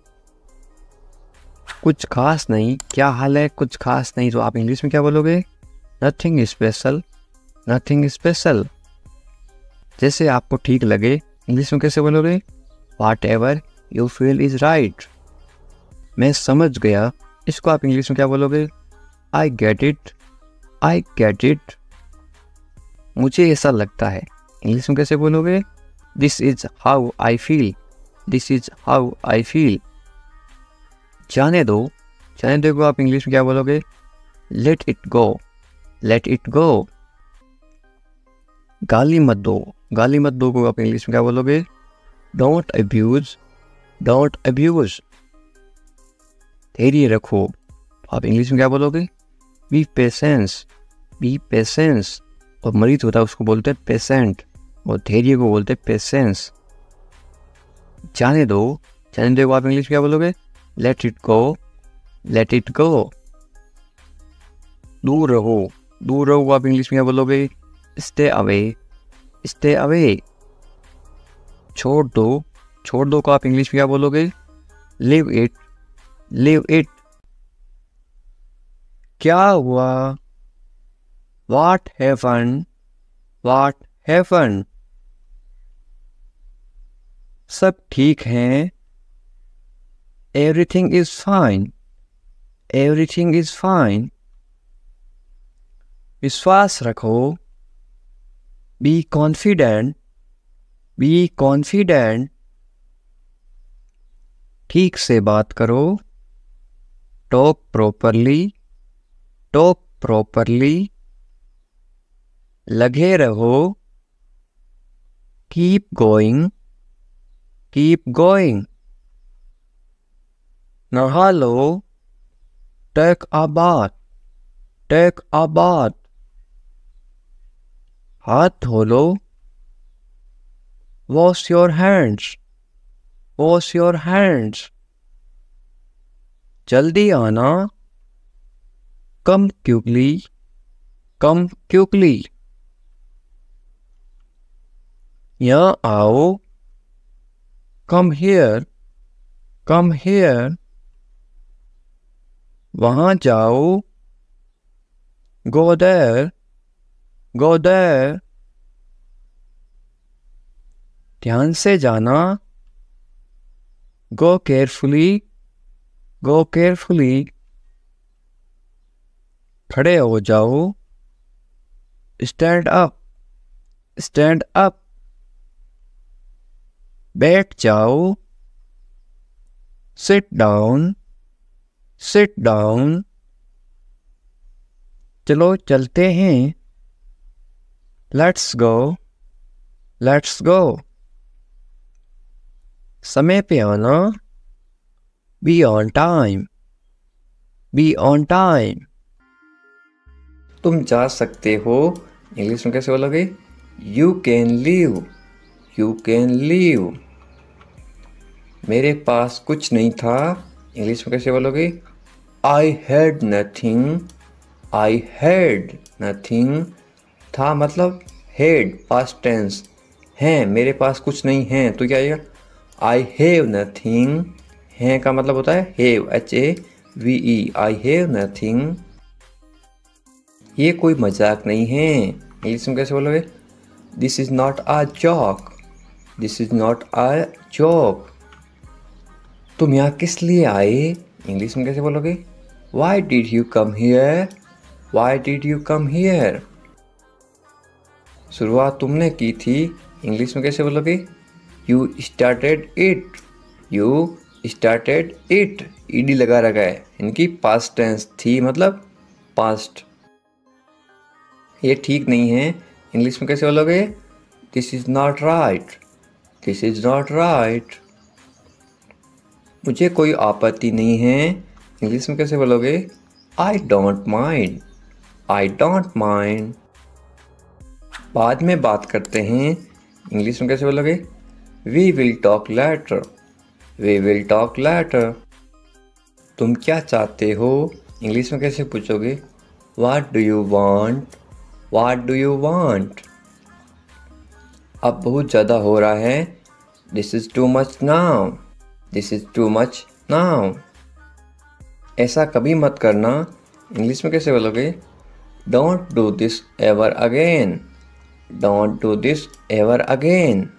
कुछ खास नहीं, क्या हाल है? कुछ खास नहीं, तो आप इंग्लिश में क्या बोलोगे? Nothing special, nothing special. जैसे आपको ठीक लगे, इंग्लिश में कैसे बोलोगे? What ever you feel is right. मैं समझ गया, इसको आप इंग्लिश में क्या बोलोगे? I get it, I get it. मुझे ऐसा लगता है, इंग्लिश में कैसे बोलोगे? This is how I feel, this is how I feel. जाने दो, जाने दो को आप इंग्लिश में क्या बोलोगे? Let it go, let it go. गाली मत दो, गाली मत दो को आप इंग्लिश में क्या बोलोगे? Don't abuse, don't abuse. धैर्य रखो, आप इंग्लिश में क्या बोलोगे? B patience, B patience. और मरीज होता है उसको बोलते हैं पेशेंट, और धैर्य को बोलते हैं पेशेंस। जाने दो, जाने दो को आप इंग्लिश में क्या बोलोगे? Let it go, let it go. दूर रहो, दूर रहो को आप इंग्लिश में क्या बोलोगे? Stay away, stay away. छोड़ दो, छोड़ दो को आप इंग्लिश में क्या बोलोगे? Live it, live it. क्या हुआ? What happened? What happened? सब ठीक हैं। Everything is fine, everything is fine। विश्वास रखो। Be confident, be confident। ठीक से बात करो। Talk properly, talk properly। लगे रहो। Keep going, keep going. नहा लो। Take a bath, take a bath. हाथ धो लो। Wash your hands, wash your hands. जल्दी आना। Come quickly, come quickly. यहाँ आओ। Come here, come here. वहाँ जाओ। Go there, go there. ध्यान से जाना। Go carefully, go carefully. खड़े हो जाओ। Stand up, stand up. बैठ जाओ। Sit down, sit down. चलो चलते हैं। लेट्स गो, लेट्स गो। समय पे आना। Be on time, be on time. तुम जा सकते हो, इंग्लिश में कैसे बोलोगे? You can leave, you can leave. मेरे पास कुछ नहीं था, इंग्लिश में कैसे बोलोगे? I had nothing, I had nothing. था मतलब हैड, पास्ट टेंस। हैं, मेरे पास कुछ नहीं है तो क्या आएगा? I have nothing. हैं का मतलब होता है have, HAVE, I have nothing. ये कोई मजाक नहीं है, इंग्लिश में कैसे बोलोगे? This is not a joke, this is not a joke. तुम यहाँ किस लिए आए, इंग्लिश में कैसे बोलोगे? Why did you come here, why did you come here. शुरुआत तुमने की थी, इंग्लिश में कैसे बोलोगे? You started it, you started it. ED लगा रखा है, इनकी पास्ट टेंस थी मतलब पास्ट। ये ठीक नहीं है, इंग्लिश में कैसे बोलोगे? This is not right, this is not right. मुझे कोई आपत्ति नहीं है, इंग्लिश में कैसे बोलोगे? I don't mind, I don't mind. बाद में बात करते हैं, इंग्लिश में कैसे बोलोगे? We will talk later, we will talk later. तुम क्या चाहते हो, इंग्लिश में कैसे पूछोगे? What do you want, what do you want. अब बहुत ज़्यादा हो रहा है, this is too much now, this is too much now. ऐसा कभी मत करना, इंग्लिश में कैसे बोलोगे? Don't do this ever again, don't do this ever again.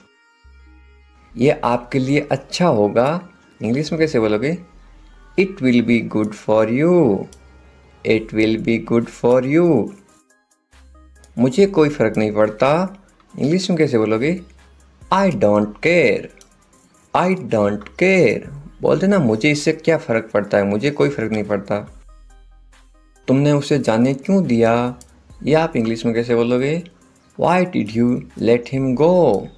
ये आपके लिए अच्छा होगा, इंग्लिश में कैसे बोलोगे? It will be good for you, it will be good for you. मुझे कोई फ़र्क नहीं पड़ता, इंग्लिश में कैसे बोलोगे? I don't care. I don't care बोलते ना, मुझे इससे क्या फ़र्क पड़ता है, मुझे कोई फ़र्क नहीं पड़ता। तुमने उसे जाने क्यों दिया? ये आप इंग्लिश में कैसे बोलोगे? Why did you let him go.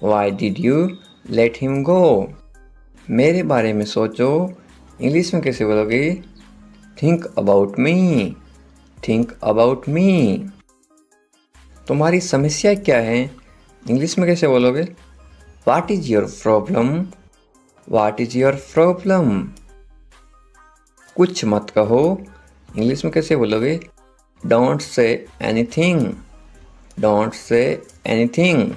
Why did you let him go. मेरे बारे में सोचो, इंग्लिश में कैसे बोलोगे? Think about me. Think about मी। तुम्हारी समस्या क्या है? इंग्लिश में कैसे बोलोगे? What is your problem. What is your problem. कुछ मत कहो, इंग्लिश में कैसे बोलोगे? Don't say anything. Don't say anything.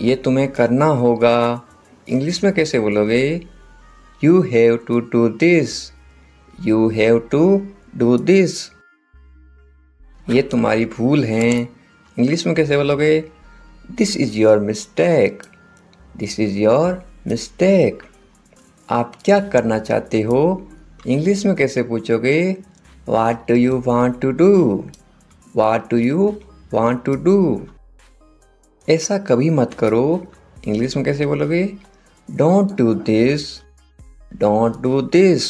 ये तुम्हें करना होगा, इंग्लिश में कैसे बोलोगे? You have to do this. You have to do this. ये तुम्हारी भूल है, इंग्लिश में कैसे बोलोगे? This is your mistake. This is your mistake. आप क्या करना चाहते हो? इंग्लिश में कैसे पूछोगे? What do you want to do? What do you want to do? ऐसा कभी मत करो, इंग्लिश में कैसे बोलोगे? Don't do this. Don't do this.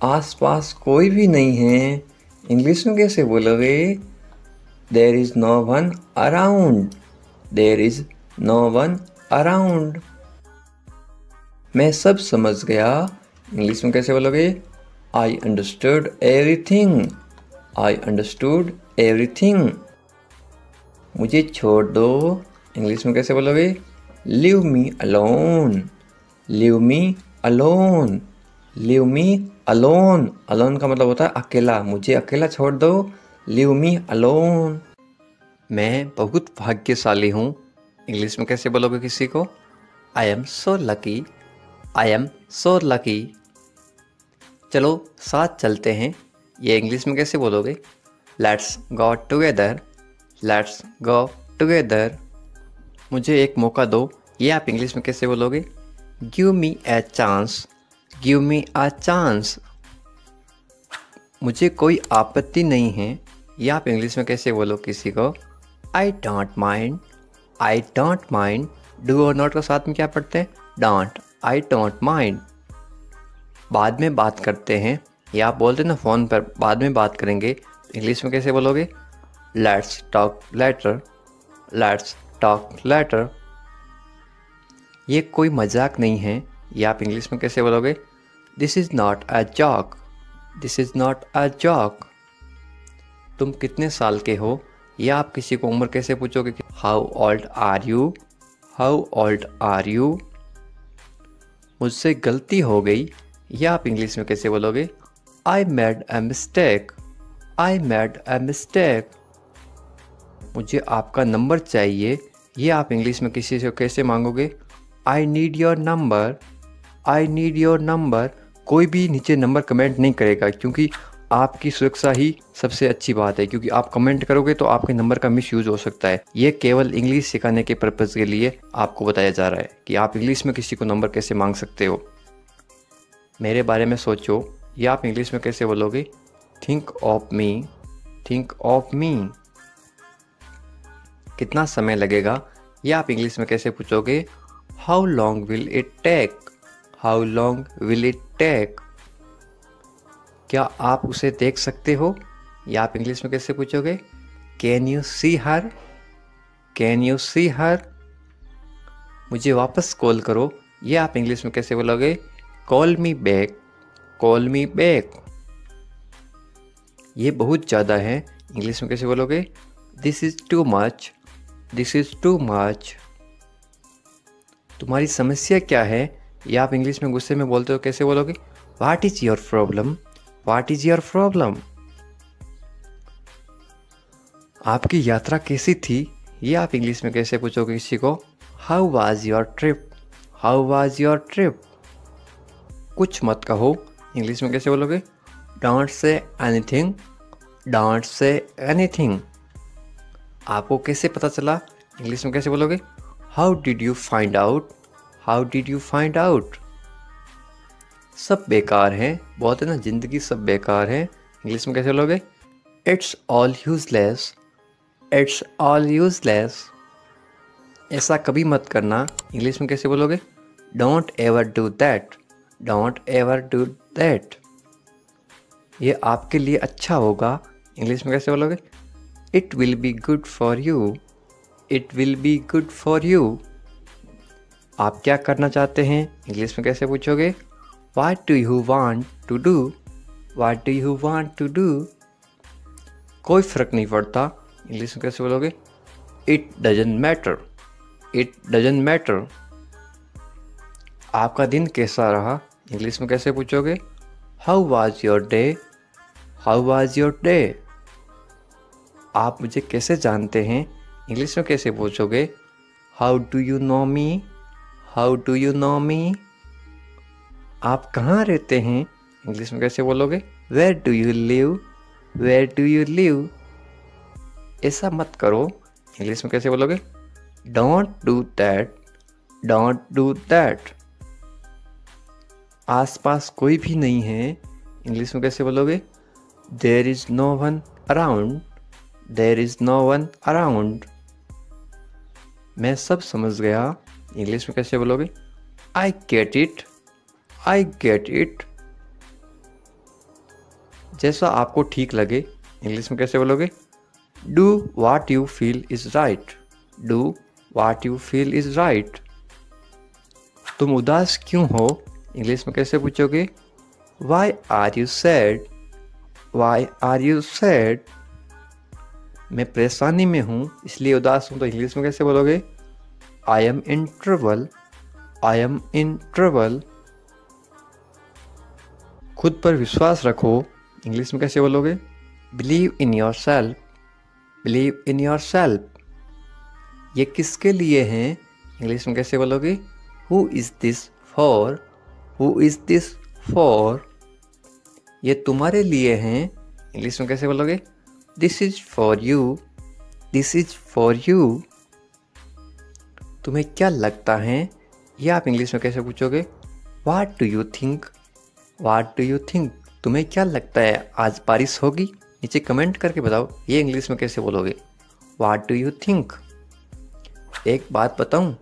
आसपास कोई भी नहीं है, इंग्लिश में कैसे बोलोगे? There is no one around. There is no one around. मैं सब समझ गया, इंग्लिश में कैसे बोलोगे? I understood everything. I understood everything. मुझे छोड़ दो, इंग्लिश में कैसे बोलोगे? Leave me alone. Leave me alone. Leave me alone. Alone का मतलब होता है अकेला, मुझे अकेला छोड़ दो। Leave me alone. मैं बहुत भाग्यशाली हूँ, इंग्लिश में कैसे बोलोगे किसी को? I am so lucky. I am so lucky. चलो साथ चलते हैं, ये इंग्लिश में कैसे बोलोगे? Let's go together. Let's go together. मुझे एक मौका दो, ये आप इंग्लिश में कैसे बोलोगे? Give me a chance. Give me a chance. मुझे कोई आपत्ति नहीं है, ये आप इंग्लिश में कैसे बोलो किसी को? आई don't mind. I don't mind. Do और नॉट का साथ में क्या पढ़ते हैं? डोंट। I don't mind. बाद में बात करते हैं, या आप बोलते ना फ़ोन पर बाद में बात करेंगे, इंग्लिश में कैसे बोलोगे? Let's talk later. Let's talk later. ये कोई मजाक नहीं है, ये आप इंग्लिश में कैसे बोलोगे? This is not a joke. This is not a joke. तुम कितने साल के हो, या आप किसी को उम्र कैसे पूछोगे? How old are you. How old are you. मुझसे गलती हो गई, या आप इंग्लिश में कैसे बोलोगे? I made a mistake. I made a mistake. मुझे आपका नंबर चाहिए, ये आप इंग्लिश में किसी से कैसे मांगोगे? I need your number. I need your number. कोई भी नीचे नंबर कमेंट नहीं करेगा, क्योंकि आपकी सुरक्षा ही सबसे अच्छी बात है, क्योंकि आप कमेंट करोगे तो आपके नंबर का मिसयूज हो सकता है। ये केवल इंग्लिश सिखाने के पर्पज़ के लिए आपको बताया जा रहा है कि आप इंग्लिश में किसी को नंबर कैसे मांग सकते हो। मेरे बारे में सोचो, या आप इंग्लिश में कैसे बोलोगे? Think of me. Think of me. कितना समय लगेगा, या आप इंग्लिश में कैसे पूछोगे? How long will it take. How long will it take. क्या आप उसे देख सकते हो, या आप इंग्लिश में कैसे पूछोगे? Can you see her. Can you see her. मुझे वापस कॉल करो, ये आप इंग्लिश में कैसे बोलोगे? Call me back. Call me back. ये बहुत ज़्यादा है, इंग्लिश में कैसे बोलोगे? This is too much. This is too much. तुम्हारी समस्या क्या है, या आप इंग्लिश में गुस्से में बोलते हो कैसे बोलोगे? What is your problem. What is your problem. आपकी यात्रा कैसी थी, ये आप इंग्लिश में कैसे पूछोगे किसी को? How was your trip. How was your trip. कुछ मत कहो, इंग्लिश में कैसे बोलोगे? Don't say anything. Don't say anything. आपको कैसे पता चला, इंग्लिश में कैसे बोलोगे? How did you find out. How did you find out. सब बेकार हैं, बोलते ना ज़िंदगी सब बेकार है, इंग्लिश में कैसे बोलोगे? It's all useless, it's all useless. ऐसा कभी मत करना, इंग्लिश में कैसे बोलोगे? Don't ever do that, don't ever do that. ये आपके लिए अच्छा होगा, इंग्लिश में कैसे बोलोगे? It will be good for you, it will be good for you. आप क्या करना चाहते हैं, इंग्लिश में कैसे पूछोगे? What do you want to do, what do you want to do. कोई फ़र्क नहीं पड़ता, इंग्लिश में कैसे बोलोगे? It doesn't matter, it doesn't matter. आपका दिन कैसा रहा, इंग्लिश में कैसे पूछोगे? How was your day, how was your day. आप मुझे कैसे जानते हैं, इंग्लिश में कैसे पूछोगे? How do you know me, how do you know me. आप कहाँ रहते हैं, इंग्लिश में कैसे बोलोगे? Where do you live, where do you live. ऐसा मत करो, इंग्लिश में कैसे बोलोगे? Don't do that, don't do that. आसपास कोई भी नहीं है, इंग्लिश में कैसे बोलोगे? There is no one around, there is no one around. मैं सब समझ गया, इंग्लिश में कैसे बोलोगे? I get it, I get it. जैसा आपको ठीक लगे, इंग्लिश में कैसे बोलोगे? Do what you feel is right, do what you feel is right. तुम उदास क्यों हो, इंग्लिश में कैसे पूछोगे? Why are you sad, why are you sad. मैं परेशानी में हूँ इसलिए उदास हूँ, तो इंग्लिश में कैसे बोलोगे? I M in trouble, I am in trouble. खुद पर विश्वास रखो, इंग्लिश में कैसे बोलोगे? Believe in your self, believe in your self. ये किसके लिए हैं, इंग्लिश में कैसे बोलोगे? Who is this for, who is this for. ये तुम्हारे लिए हैं, इंग्लिश में कैसे बोलोगे? This is for you, this is for you. तुम्हें क्या लगता है, ये आप इंग्लिश में कैसे पूछोगे? What do you think, what do you think. तुम्हें क्या लगता है आज बारिश होगी, नीचे कमेंट करके बताओ, ये इंग्लिश में कैसे बोलोगे? What do you think. एक बात बताऊं,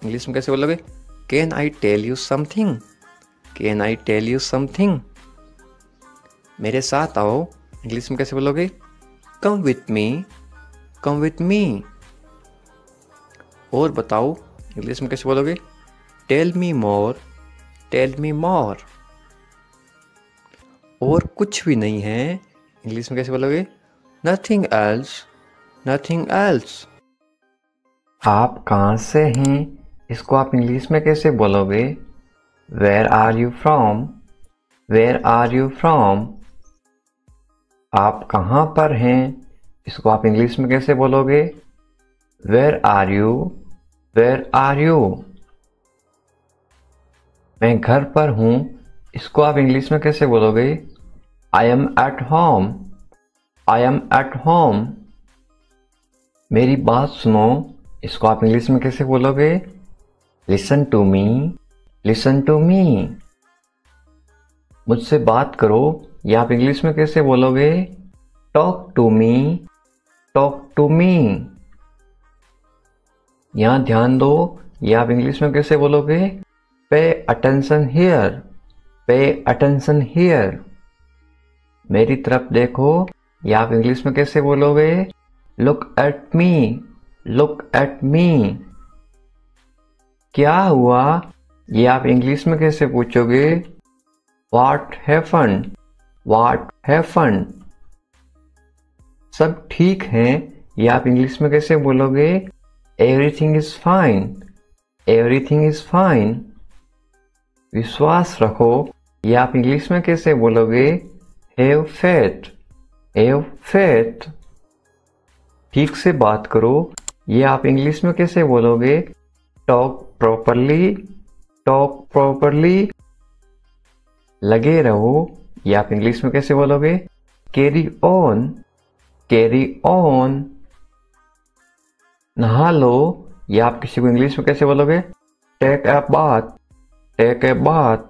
इंग्लिश में कैसे बोलोगे? Can I tell you something, can I tell you something. मेरे साथ आओ, इंग्लिश में कैसे बोलोगे? Come with me, come with me. और बताओ, इंग्लिश में कैसे बोलोगे? Tell me more, tell me more. और कुछ भी नहीं है, इंग्लिश में कैसे बोलोगे? Nothing else, nothing else. आप कहाँ से हैं, इसको आप इंग्लिश में कैसे बोलोगे? Where are you from, where are you from. आप कहाँ पर हैं, इसको आप इंग्लिश में कैसे बोलोगे? Where are you, where are you. मैं घर पर हूँ, इसको आप इंग्लिश में कैसे बोलोगे? I am at home, I am at home. मेरी बात सुनो, इसको आप इंग्लिश में कैसे बोलोगे? Listen to me, listen to me. मुझसे बात करो, ये आप इंग्लिश में कैसे बोलोगे? Talk to me, talk to me. यहां ध्यान दो, ये आप इंग्लिश में कैसे बोलोगे? Pay attention here, pay attention here. मेरी तरफ देखो, ये आप इंग्लिश में कैसे बोलोगे? Look at me, look at me. क्या हुआ, ये आप इंग्लिश में कैसे पूछोगे? What happened, what happened. सब ठीक है, ये आप इंग्लिश में कैसे बोलोगे? Everything is fine, everything is fine. विश्वास रखो, ये आप इंग्लिश में कैसे बोलोगे? Have faith, have faith. ठीक से बात करो, ये आप इंग्लिश में कैसे बोलोगे? Talk properly, talk properly. लगे रहो, ये आप इंग्लिश में कैसे बोलोगे? Carry on, carry on. नहा लो, ये आप किसी को इंग्लिश में कैसे बोलोगे? Take a bath, take a bath.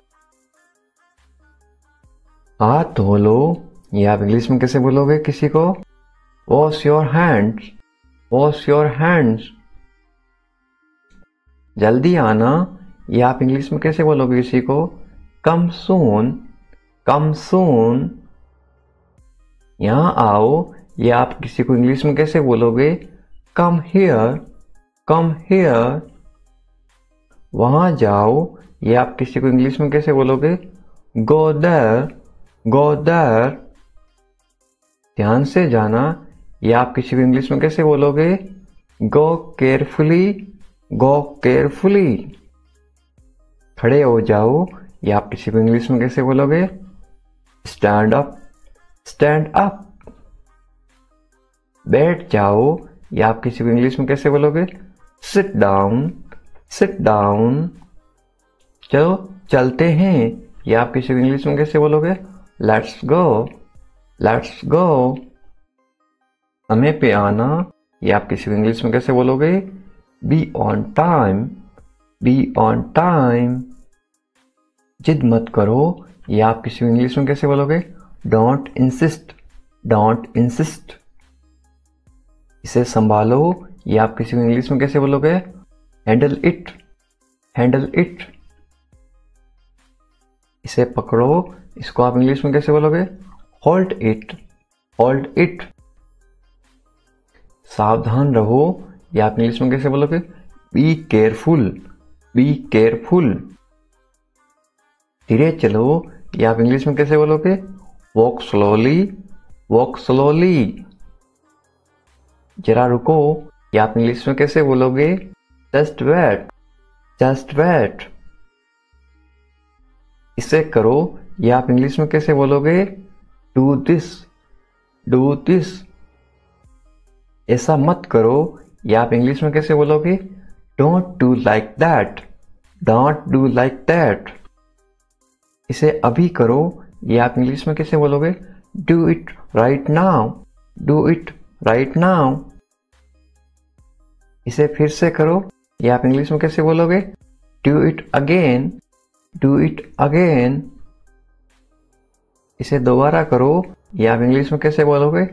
हाथ धो लो, ये आप इंग्लिश में कैसे बोलोगे किसी को? Wash your hands, wash your hands. जल्दी आना, ये आप इंग्लिश में कैसे बोलोगे किसी को? कम सून, कम सून। यहाँ आओ, ये आप किसी को इंग्लिश में कैसे बोलोगे? कम हियर, कम हियर। वहां जाओ, ये आप किसी को इंग्लिश में कैसे बोलोगे? Go there, go there. ध्यान से जाना, ये आप किसी को इंग्लिश में कैसे बोलोगे? गो केयरफुली, गो केयरफुली। खड़े हो जाओ, ये आप किसी को इंग्लिश में कैसे बोलोगे? Stand up, stand up. बैठ जाओ, ये आप किसी को इंग्लिश में कैसे बोलोगे? Seat down, sit down. चलो चलते हैं, ये आप किसी को इंग्लिश में कैसे बोलोगे? लेट्स गो, लेट्स गो। समय पे आना, ये आप किसी को इंग्लिश में कैसे बोलोगे? Be on time, be on time. जिद मत करो, ये आप किसी को इंग्लिश में कैसे बोलोगे? Don't insist, don't insist. इसे संभालो, ये आप किसी को इंग्लिश में कैसे बोलोगे? Handle it, handle it. इसे पकड़ो, इसको आप इंग्लिश में कैसे बोलोगे? Hold it, hold it. सावधान रहो, ये आप इंग्लिश में कैसे बोलोगे? Be careful, be careful. धीरे चलो, ये आप इंग्लिश में कैसे बोलोगे? Walk slowly, walk slowly. जरा रुको, ये आप इंग्लिश में कैसे बोलोगे? Just wait, just wait. इसे करो, ये आप इंग्लिश में कैसे बोलोगे? Do this, do this. ऐसा मत करो, ये आप इंग्लिश में कैसे बोलोगे? Don't do like that, don't do like that. इसे अभी करो, ये आप इंग्लिश में कैसे बोलोगे? Do it right now, do it right now. इसे फिर से करो, ये आप इंग्लिश में कैसे बोलोगे? Do it again, do it again. इसे दोबारा करो, ये आप इंग्लिश में कैसे बोलोगे?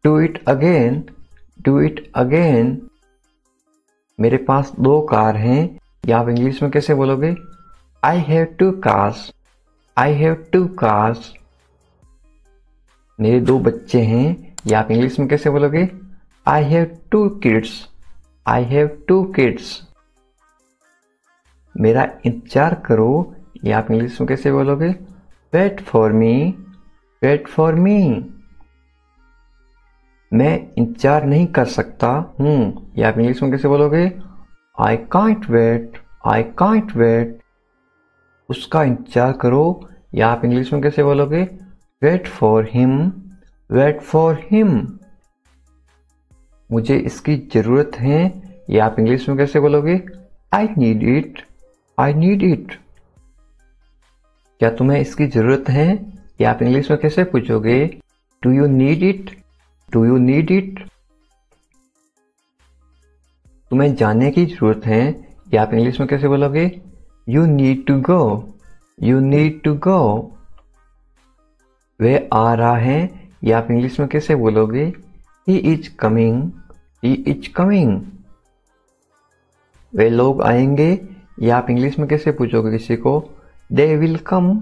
Do it again, do it again. मेरे पास 2 कार हैं, ये आप इंग्लिश में कैसे बोलोगे? I have 2 cars, I have 2 cars. मेरे 2 बच्चे हैं, ये आप इंग्लिश में कैसे बोलोगे? I have 2 kids, I have 2 kids. मेरा इंतजार करो, ये आप इंग्लिश में कैसे बोलोगे? Wait for me, wait for me. मैं इंतजार नहीं कर सकता हूँ, ये आप इंग्लिश में कैसे बोलोगे? I can't wait, I can't wait. उसका इंतजार करो, या आप इंग्लिश में कैसे बोलोगे? Wait for him, wait for him. मुझे इसकी जरूरत है, या आप इंग्लिश में कैसे बोलोगे? I need it, I need it. क्या तुम्हें इसकी जरूरत है, या आप इंग्लिश में कैसे पूछोगे? Do you need it, do you need it. तुम्हें जाने की जरूरत है, या आप इंग्लिश में कैसे बोलोगे? You need to go, you need to go. वह आ रहा है, या आप इंग्लिश में कैसे बोलोगे? He is coming, he is coming. वे लोग आएंगे, या आप इंग्लिश में कैसे पूछोगे किसी को? They will come,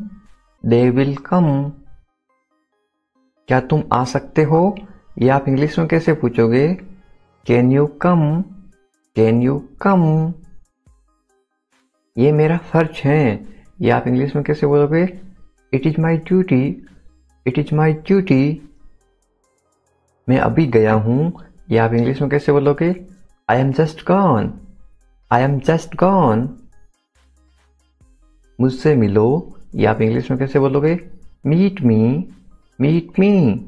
they will come. क्या तुम आ सकते हो, या आप इंग्लिश में कैसे पूछोगे? Can you come, can you कम। ये मेरा फर्ज है, या आप इंग्लिश में कैसे बोलोगे? It is my duty, it is my duty. मैं अभी गया हूं, या आप इंग्लिश में कैसे बोलोगे? I am just gone, I am just gone. मुझसे मिलो, या आप इंग्लिश में कैसे बोलोगे? Meet me, meet me.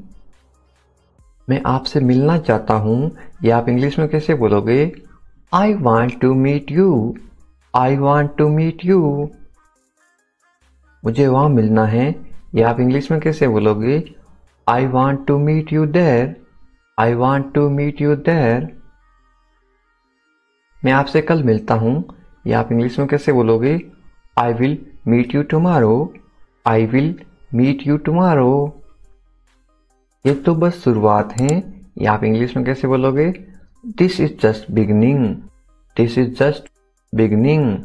मैं आपसे मिलना चाहता हूं, या आप इंग्लिश में कैसे बोलोगे? I want to meet you, I want to meet you. मुझे वहां मिलना है, या आप इंग्लिश में कैसे बोलोगे? I want to meet you there, I want to meet you there. मैं आपसे कल मिलता हूं, या आप इंग्लिश में कैसे बोलोगे? I will meet you tomorrow, I will meet you tomorrow. ये तो बस शुरुआत है। ये आप इंग्लिश में कैसे बोलोगे? This is just beginning. This is just beginning.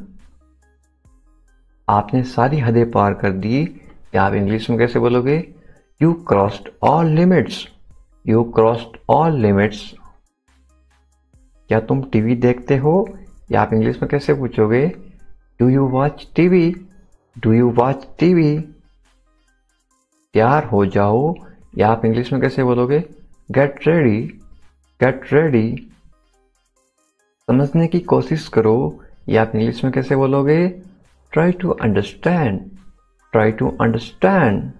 आपने सारी हदें पार कर दी। या आप इंग्लिश में कैसे बोलोगे? You crossed all limits. You crossed all limits. क्या तुम टीवी देखते हो? या आप इंग्लिश में कैसे पूछोगे? Do you watch TV? Do you watch TV? तैयार हो जाओ। या आप इंग्लिश में कैसे बोलोगे? Get ready. Get ready. समझने की कोशिश करो। या आप इंग्लिश में कैसे बोलोगे? Try to understand. Try to understand.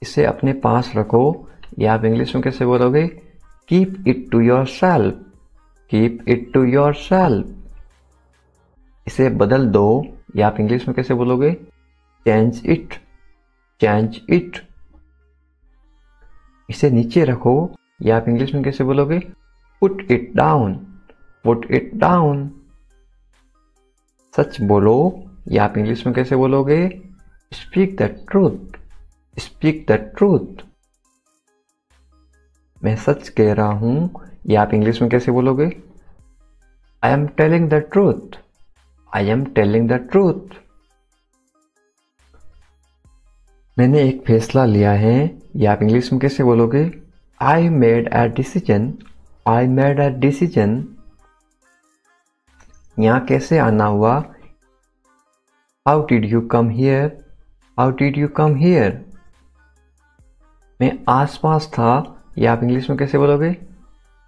इसे अपने पास रखो। या आप इंग्लिश में कैसे बोलोगे? Keep it to yourself. Keep it to yourself. इसे बदल दो। या आप इंग्लिश में कैसे बोलोगे? Change it. Change it. इसे नीचे रखो। या आप इंग्लिश में कैसे बोलोगे? Put it down. Put it down. सच बोलो। या आप इंग्लिश में कैसे बोलोगे? Speak the truth. Speak the truth. मैं सच कह रहा हूं। या आप इंग्लिश में कैसे बोलोगे? I am telling the truth. I am telling the truth. मैंने एक फैसला लिया है। या आप इंग्लिश में कैसे बोलोगे? I made a decision. I made a decision. यहां कैसे आना हुआ? How did you come here? How did you come here? मैं आसपास था। या आप इंग्लिश में कैसे बोलोगे?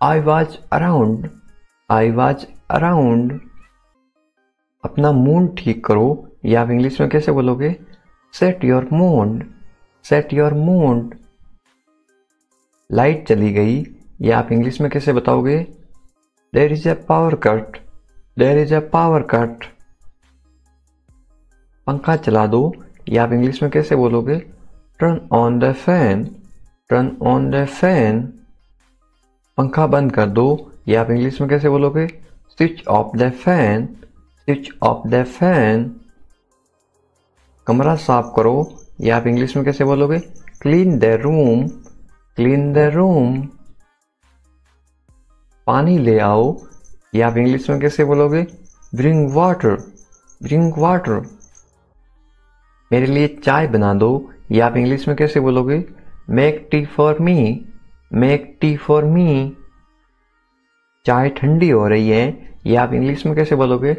I was around. I was around. अपना मूड ठीक करो। या आप इंग्लिश में कैसे बोलोगे? Set your mood. Set your mood. Light चली गई। या आप इंग्लिश में कैसे बताओगे? There is a power cut. There is a power cut. पंखा चला दो। या आप इंग्लिश में कैसे बोलोगे? Turn on the fan. Turn on the fan. पंखा बंद कर दो। या आप इंग्लिश में कैसे बोलोगे? Switch off the fan. Switch off the fan. कमरा साफ करो। या आप इंग्लिश में कैसे बोलोगे? Clean the room. Clean the room. पानी ले आओ। या आप इंग्लिश में कैसे बोलोगे? Bring water. Bring water. मेरे लिए चाय बना दो। या आप इंग्लिश में कैसे बोलोगे? Make tea for me. Make tea for me. चाय ठंडी हो रही है। या आप इंग्लिश में कैसे बोलोगे?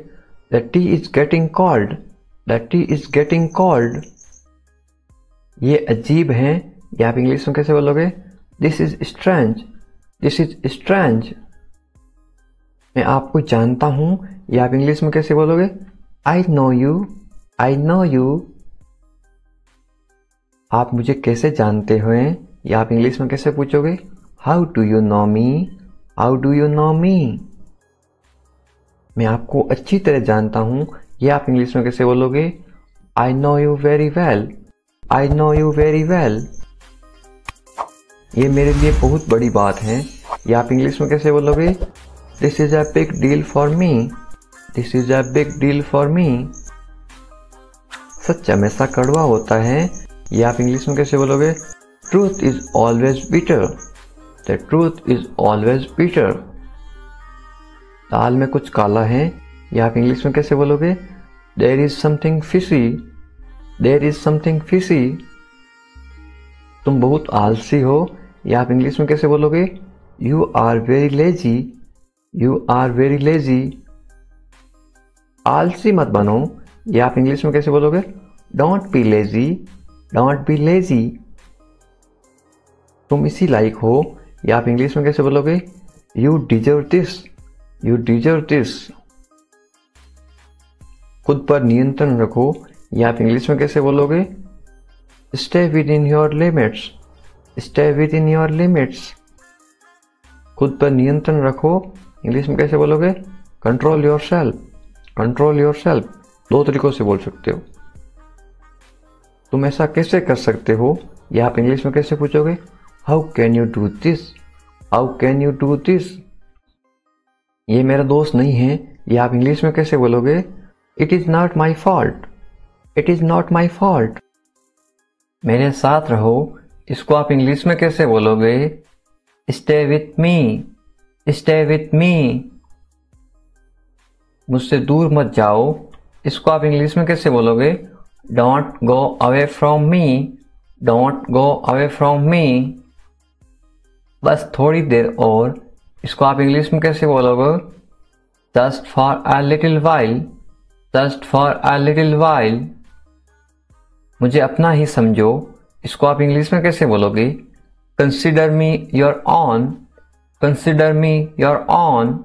The T is getting cold. The T is getting cold. ये अजीब है। या आप इंग्लिश में कैसे बोलोगे? This is strange. This is strange. मैं आपको जानता हूं। या आप इंग्लिश में कैसे बोलोगे? I know you. I know you. आप मुझे कैसे जानते हो? या आप इंग्लिश में कैसे पूछोगे? How do you know me? How do you know me? मैं आपको अच्छी तरह जानता हूं। या आप इंग्लिश में कैसे बोलोगे? I know you very well. I know you very well. ये मेरे लिए बहुत बड़ी बात है। या आप इंग्लिश में कैसे बोलोगे? This is a big deal for me. This is a big deal for me. सच हमेशा कड़वा होता है। या आप इंग्लिश में कैसे बोलोगे? Truth is always bitter. The truth is always bitter. दाल में कुछ काला है। या आप इंग्लिश में कैसे बोलोगे? There is something fishy. There is something fishy. तुम बहुत आलसी हो। या आप इंग्लिश में कैसे बोलोगे? You are very lazy. You are very lazy. आलसी मत बनो। या आप इंग्लिश में कैसे बोलोगे? Don't be lazy. Don't be lazy. तुम इसी लायक हो। या आप इंग्लिश में कैसे बोलोगे? You deserve this. You deserve this. खुद पर नियंत्रण रखो। या आप इंग्लिश में कैसे बोलोगे? Stay with in your limits. Stay with in your limits. खुद पर नियंत्रण रखो। इंग्लिश में कैसे बोलोगे? Control your self. Control your self. दो तरीकों से बोल सकते हो। तुम ऐसा कैसे कर सकते हो? या आप इंग्लिश में कैसे पूछोगे? How can you do this? How can you do this? ये मेरा दोस्त नहीं है। या आप इंग्लिश में कैसे बोलोगे? It is not my fault. It is not my fault. मेरे साथ रहो। इसको आप इंग्लिश में कैसे बोलोगे? Stay with me, stay with me. मुझसे दूर मत जाओ, इसको आप इंग्लिश में कैसे बोलोगे? Don't go away from me, don't go away from me. बस थोड़ी देर और, इसको आप इंग्लिश में कैसे बोलोगे? Just for a little while, just for a little while. मुझे अपना ही समझो, इसको आप इंग्लिश में कैसे बोलोगे? Consider me your own, consider me your own.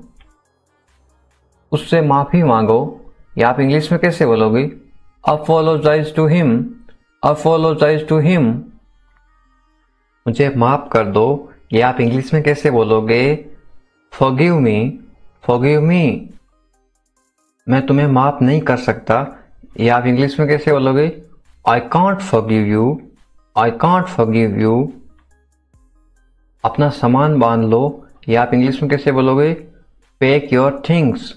उससे माफी मांगो, या आप इंग्लिश में कैसे बोलोगे? Apologise to him, apologise to him. मुझे माफ कर दो, या आप इंग्लिश में कैसे बोलोगे? Forgive me, forgive me. मैं तुम्हें माफ नहीं कर सकता, या आप इंग्लिश में कैसे बोलोगे? I can't forgive you, I can't forgive you. अपना सामान बांध लो, या आप इंग्लिश में कैसे बोलोगे? Pack your things,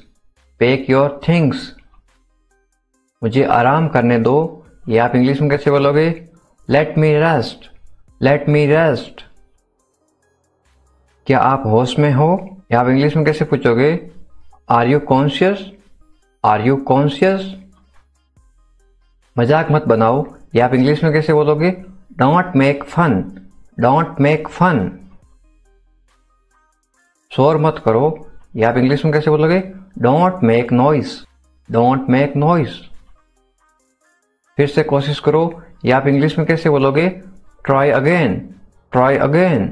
pack your things. मुझे आराम करने दो, या आप इंग्लिश में कैसे बोलोगे? लेट मी रेस्ट, लेट मी रेस्ट। क्या आप होश में हो, या आप इंग्लिश में कैसे पूछोगे? Are you conscious, are you conscious. मजाक मत बनाओ, या आप इंग्लिश में कैसे बोलोगे? Don't make fun, don't make fun. शोर मत करो, या आप इंग्लिश में कैसे बोलोगे? Don't make noise, don't make noise. फिर से कोशिश करो, या आप इंग्लिश में कैसे बोलोगे? Try again, try again.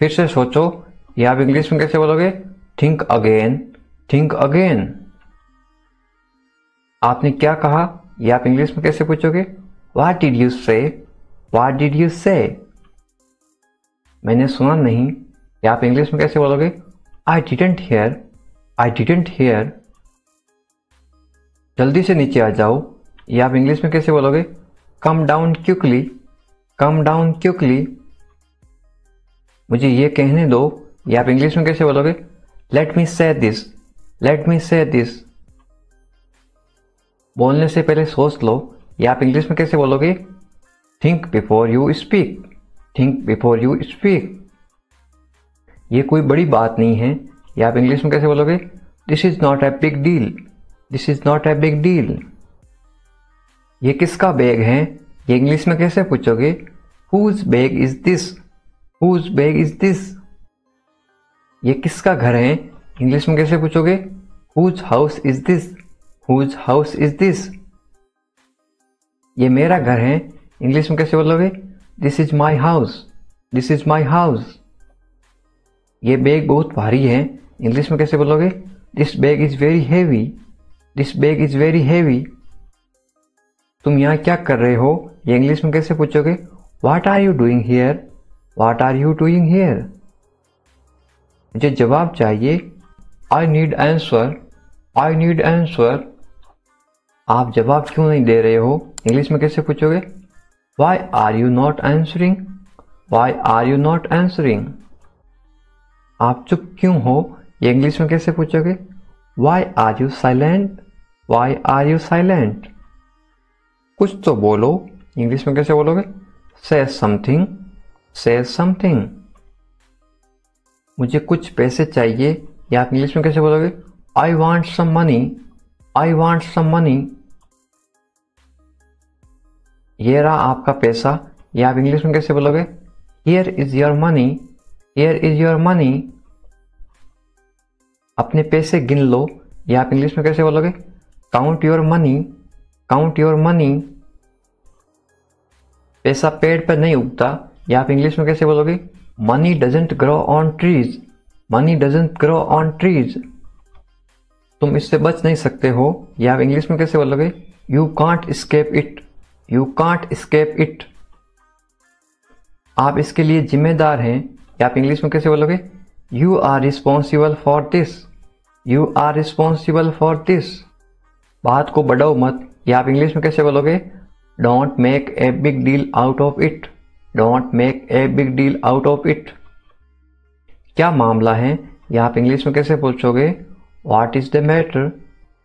फिर से सोचो, या आप इंग्लिश में कैसे बोलोगे? Think again, think again. आपने क्या कहा, या आप इंग्लिश में कैसे पूछोगे? व्हाट डिड यू से, व्हाट डिड यू से। मैंने सुना नहीं, या आप इंग्लिश में कैसे बोलोगे? I didn't here, I didn't here. जल्दी से नीचे आ जाओ, या आप इंग्लिश में कैसे बोलोगे? Come down quickly, come down quickly. मुझे ये कहने दो, या आप इंग्लिश में कैसे बोलोगे? लेट मी से दिस, लेट मी से दिस। बोलने से पहले सोच लो, या आप इंग्लिश में कैसे बोलोगे? Think before you speak, think before you speak. ये कोई बड़ी बात नहीं है, या आप इंग्लिश में कैसे बोलोगे? This is not a big deal, this is not a big deal. ये किसका बैग है, ये इंग्लिश में कैसे पूछोगे? Whose bag is this, whose bag is this. ये किसका घर है, इंग्लिश में कैसे पूछोगे? Whose house is this, whose house is this. ये मेरा घर है, इंग्लिश में कैसे बोलोगे? This is my house, this is my house. ये बैग बहुत भारी है, इंग्लिश में कैसे बोलोगे? This bag is very heavy, this bag is very heavy. तुम यहाँ क्या कर रहे हो, ये इंग्लिश में कैसे पूछोगे? What are you doing here, what are you doing here. मुझे जवाब चाहिए, I need answer, I need answer. आप जवाब क्यों नहीं दे रहे हो, इंग्लिश में कैसे पूछोगे? Why are you not answering, why are you not answering. आप चुप क्यों हो, ये इंग्लिश में कैसे पूछोगे? Why are you silent, why are you silent. कुछ तो बोलो, इंग्लिश में कैसे बोलोगे? से समथिंग, से समथिंग। मुझे कुछ पैसे चाहिए, या आप इंग्लिश में कैसे बोलोगे? I want some money, I want some money. ये रहा आपका पैसा, या आप इंग्लिश में कैसे बोलोगे? Here is your money, here is your money. अपने पैसे गिन लो, या आप इंग्लिश में कैसे बोलोगे? Count your money, count your money. पैसा पेड़ पर नहीं उगता, या आप इंग्लिश में कैसे बोलोगे? Money doesn't grow on trees, money doesn't grow on trees. तुम इससे बच नहीं सकते हो, या आप इंग्लिश में कैसे बोलोगे? You can't escape it, you can't escape it. आप इसके लिए जिम्मेदार हैं, या आप इंग्लिश में कैसे बोलोगे? You are responsible for this, you are responsible for this. बात को बढ़ाओ मत, या आप इंग्लिश में कैसे बोलोगे? Don't make a big deal out of it, don't make a big deal out of it. क्या मामला है, या आप इंग्लिश में कैसे पूछोगे? What is the matter,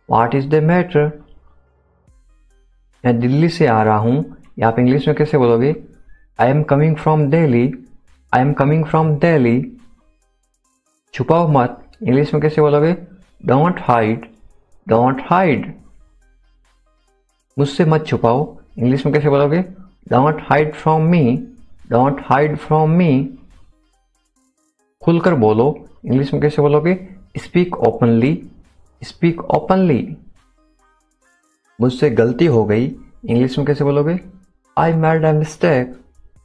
what is the matter. मैं दिल्ली से आ रहा हूं, या आप इंग्लिश में कैसे बोलोगे? I am coming from Delhi, I am coming from Delhi. छुपाओ मत, इंग्लिश में कैसे बोलोगे? Don't hide, don't hide. मुझसे मत छुपाओ, इंग्लिश में कैसे बोलोगे? Don't hide from me, don't hide from me. खुलकर बोलो, इंग्लिश में कैसे बोलोगे? Speak openly, speak openly. मुझसे गलती हो गई, इंग्लिश में कैसे बोलोगे? I made a mistake,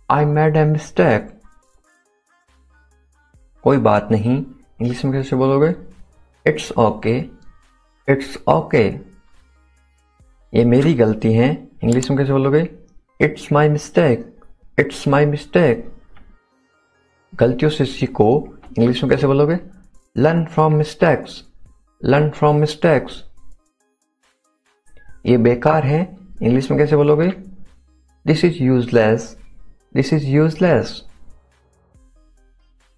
I made a mistake. कोई बात नहीं, इंग्लिश में कैसे बोलोगे? It's okay, it's okay. ये मेरी गलती है, इंग्लिश में कैसे बोलोगे? It's my mistake, it's my mistake. गलतियों से सीखो, इंग्लिश में कैसे बोलोगे? Learn from mistakes, learn from mistakes. ये बेकार है, इंग्लिश में कैसे बोलोगे? This is useless, this is useless.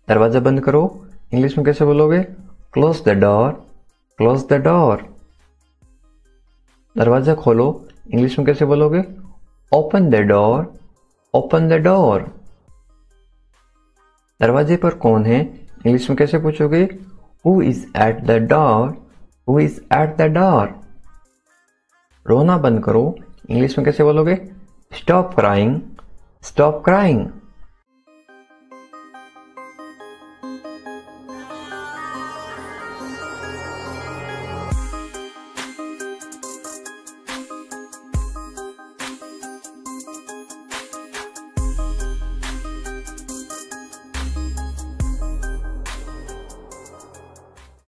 दरवाजा बंद करो, इंग्लिश में कैसे बोलोगे? Close the door, close the door. दरवाजा खोलो, इंग्लिश में कैसे बोलोगे? Open the door, open the door. दरवाजे पर कौन है, इंग्लिश में कैसे पूछोगे? Who is at the door, who is at the door. रोना बंद करो, इंग्लिश में कैसे बोलोगे? Stop crying, stop crying.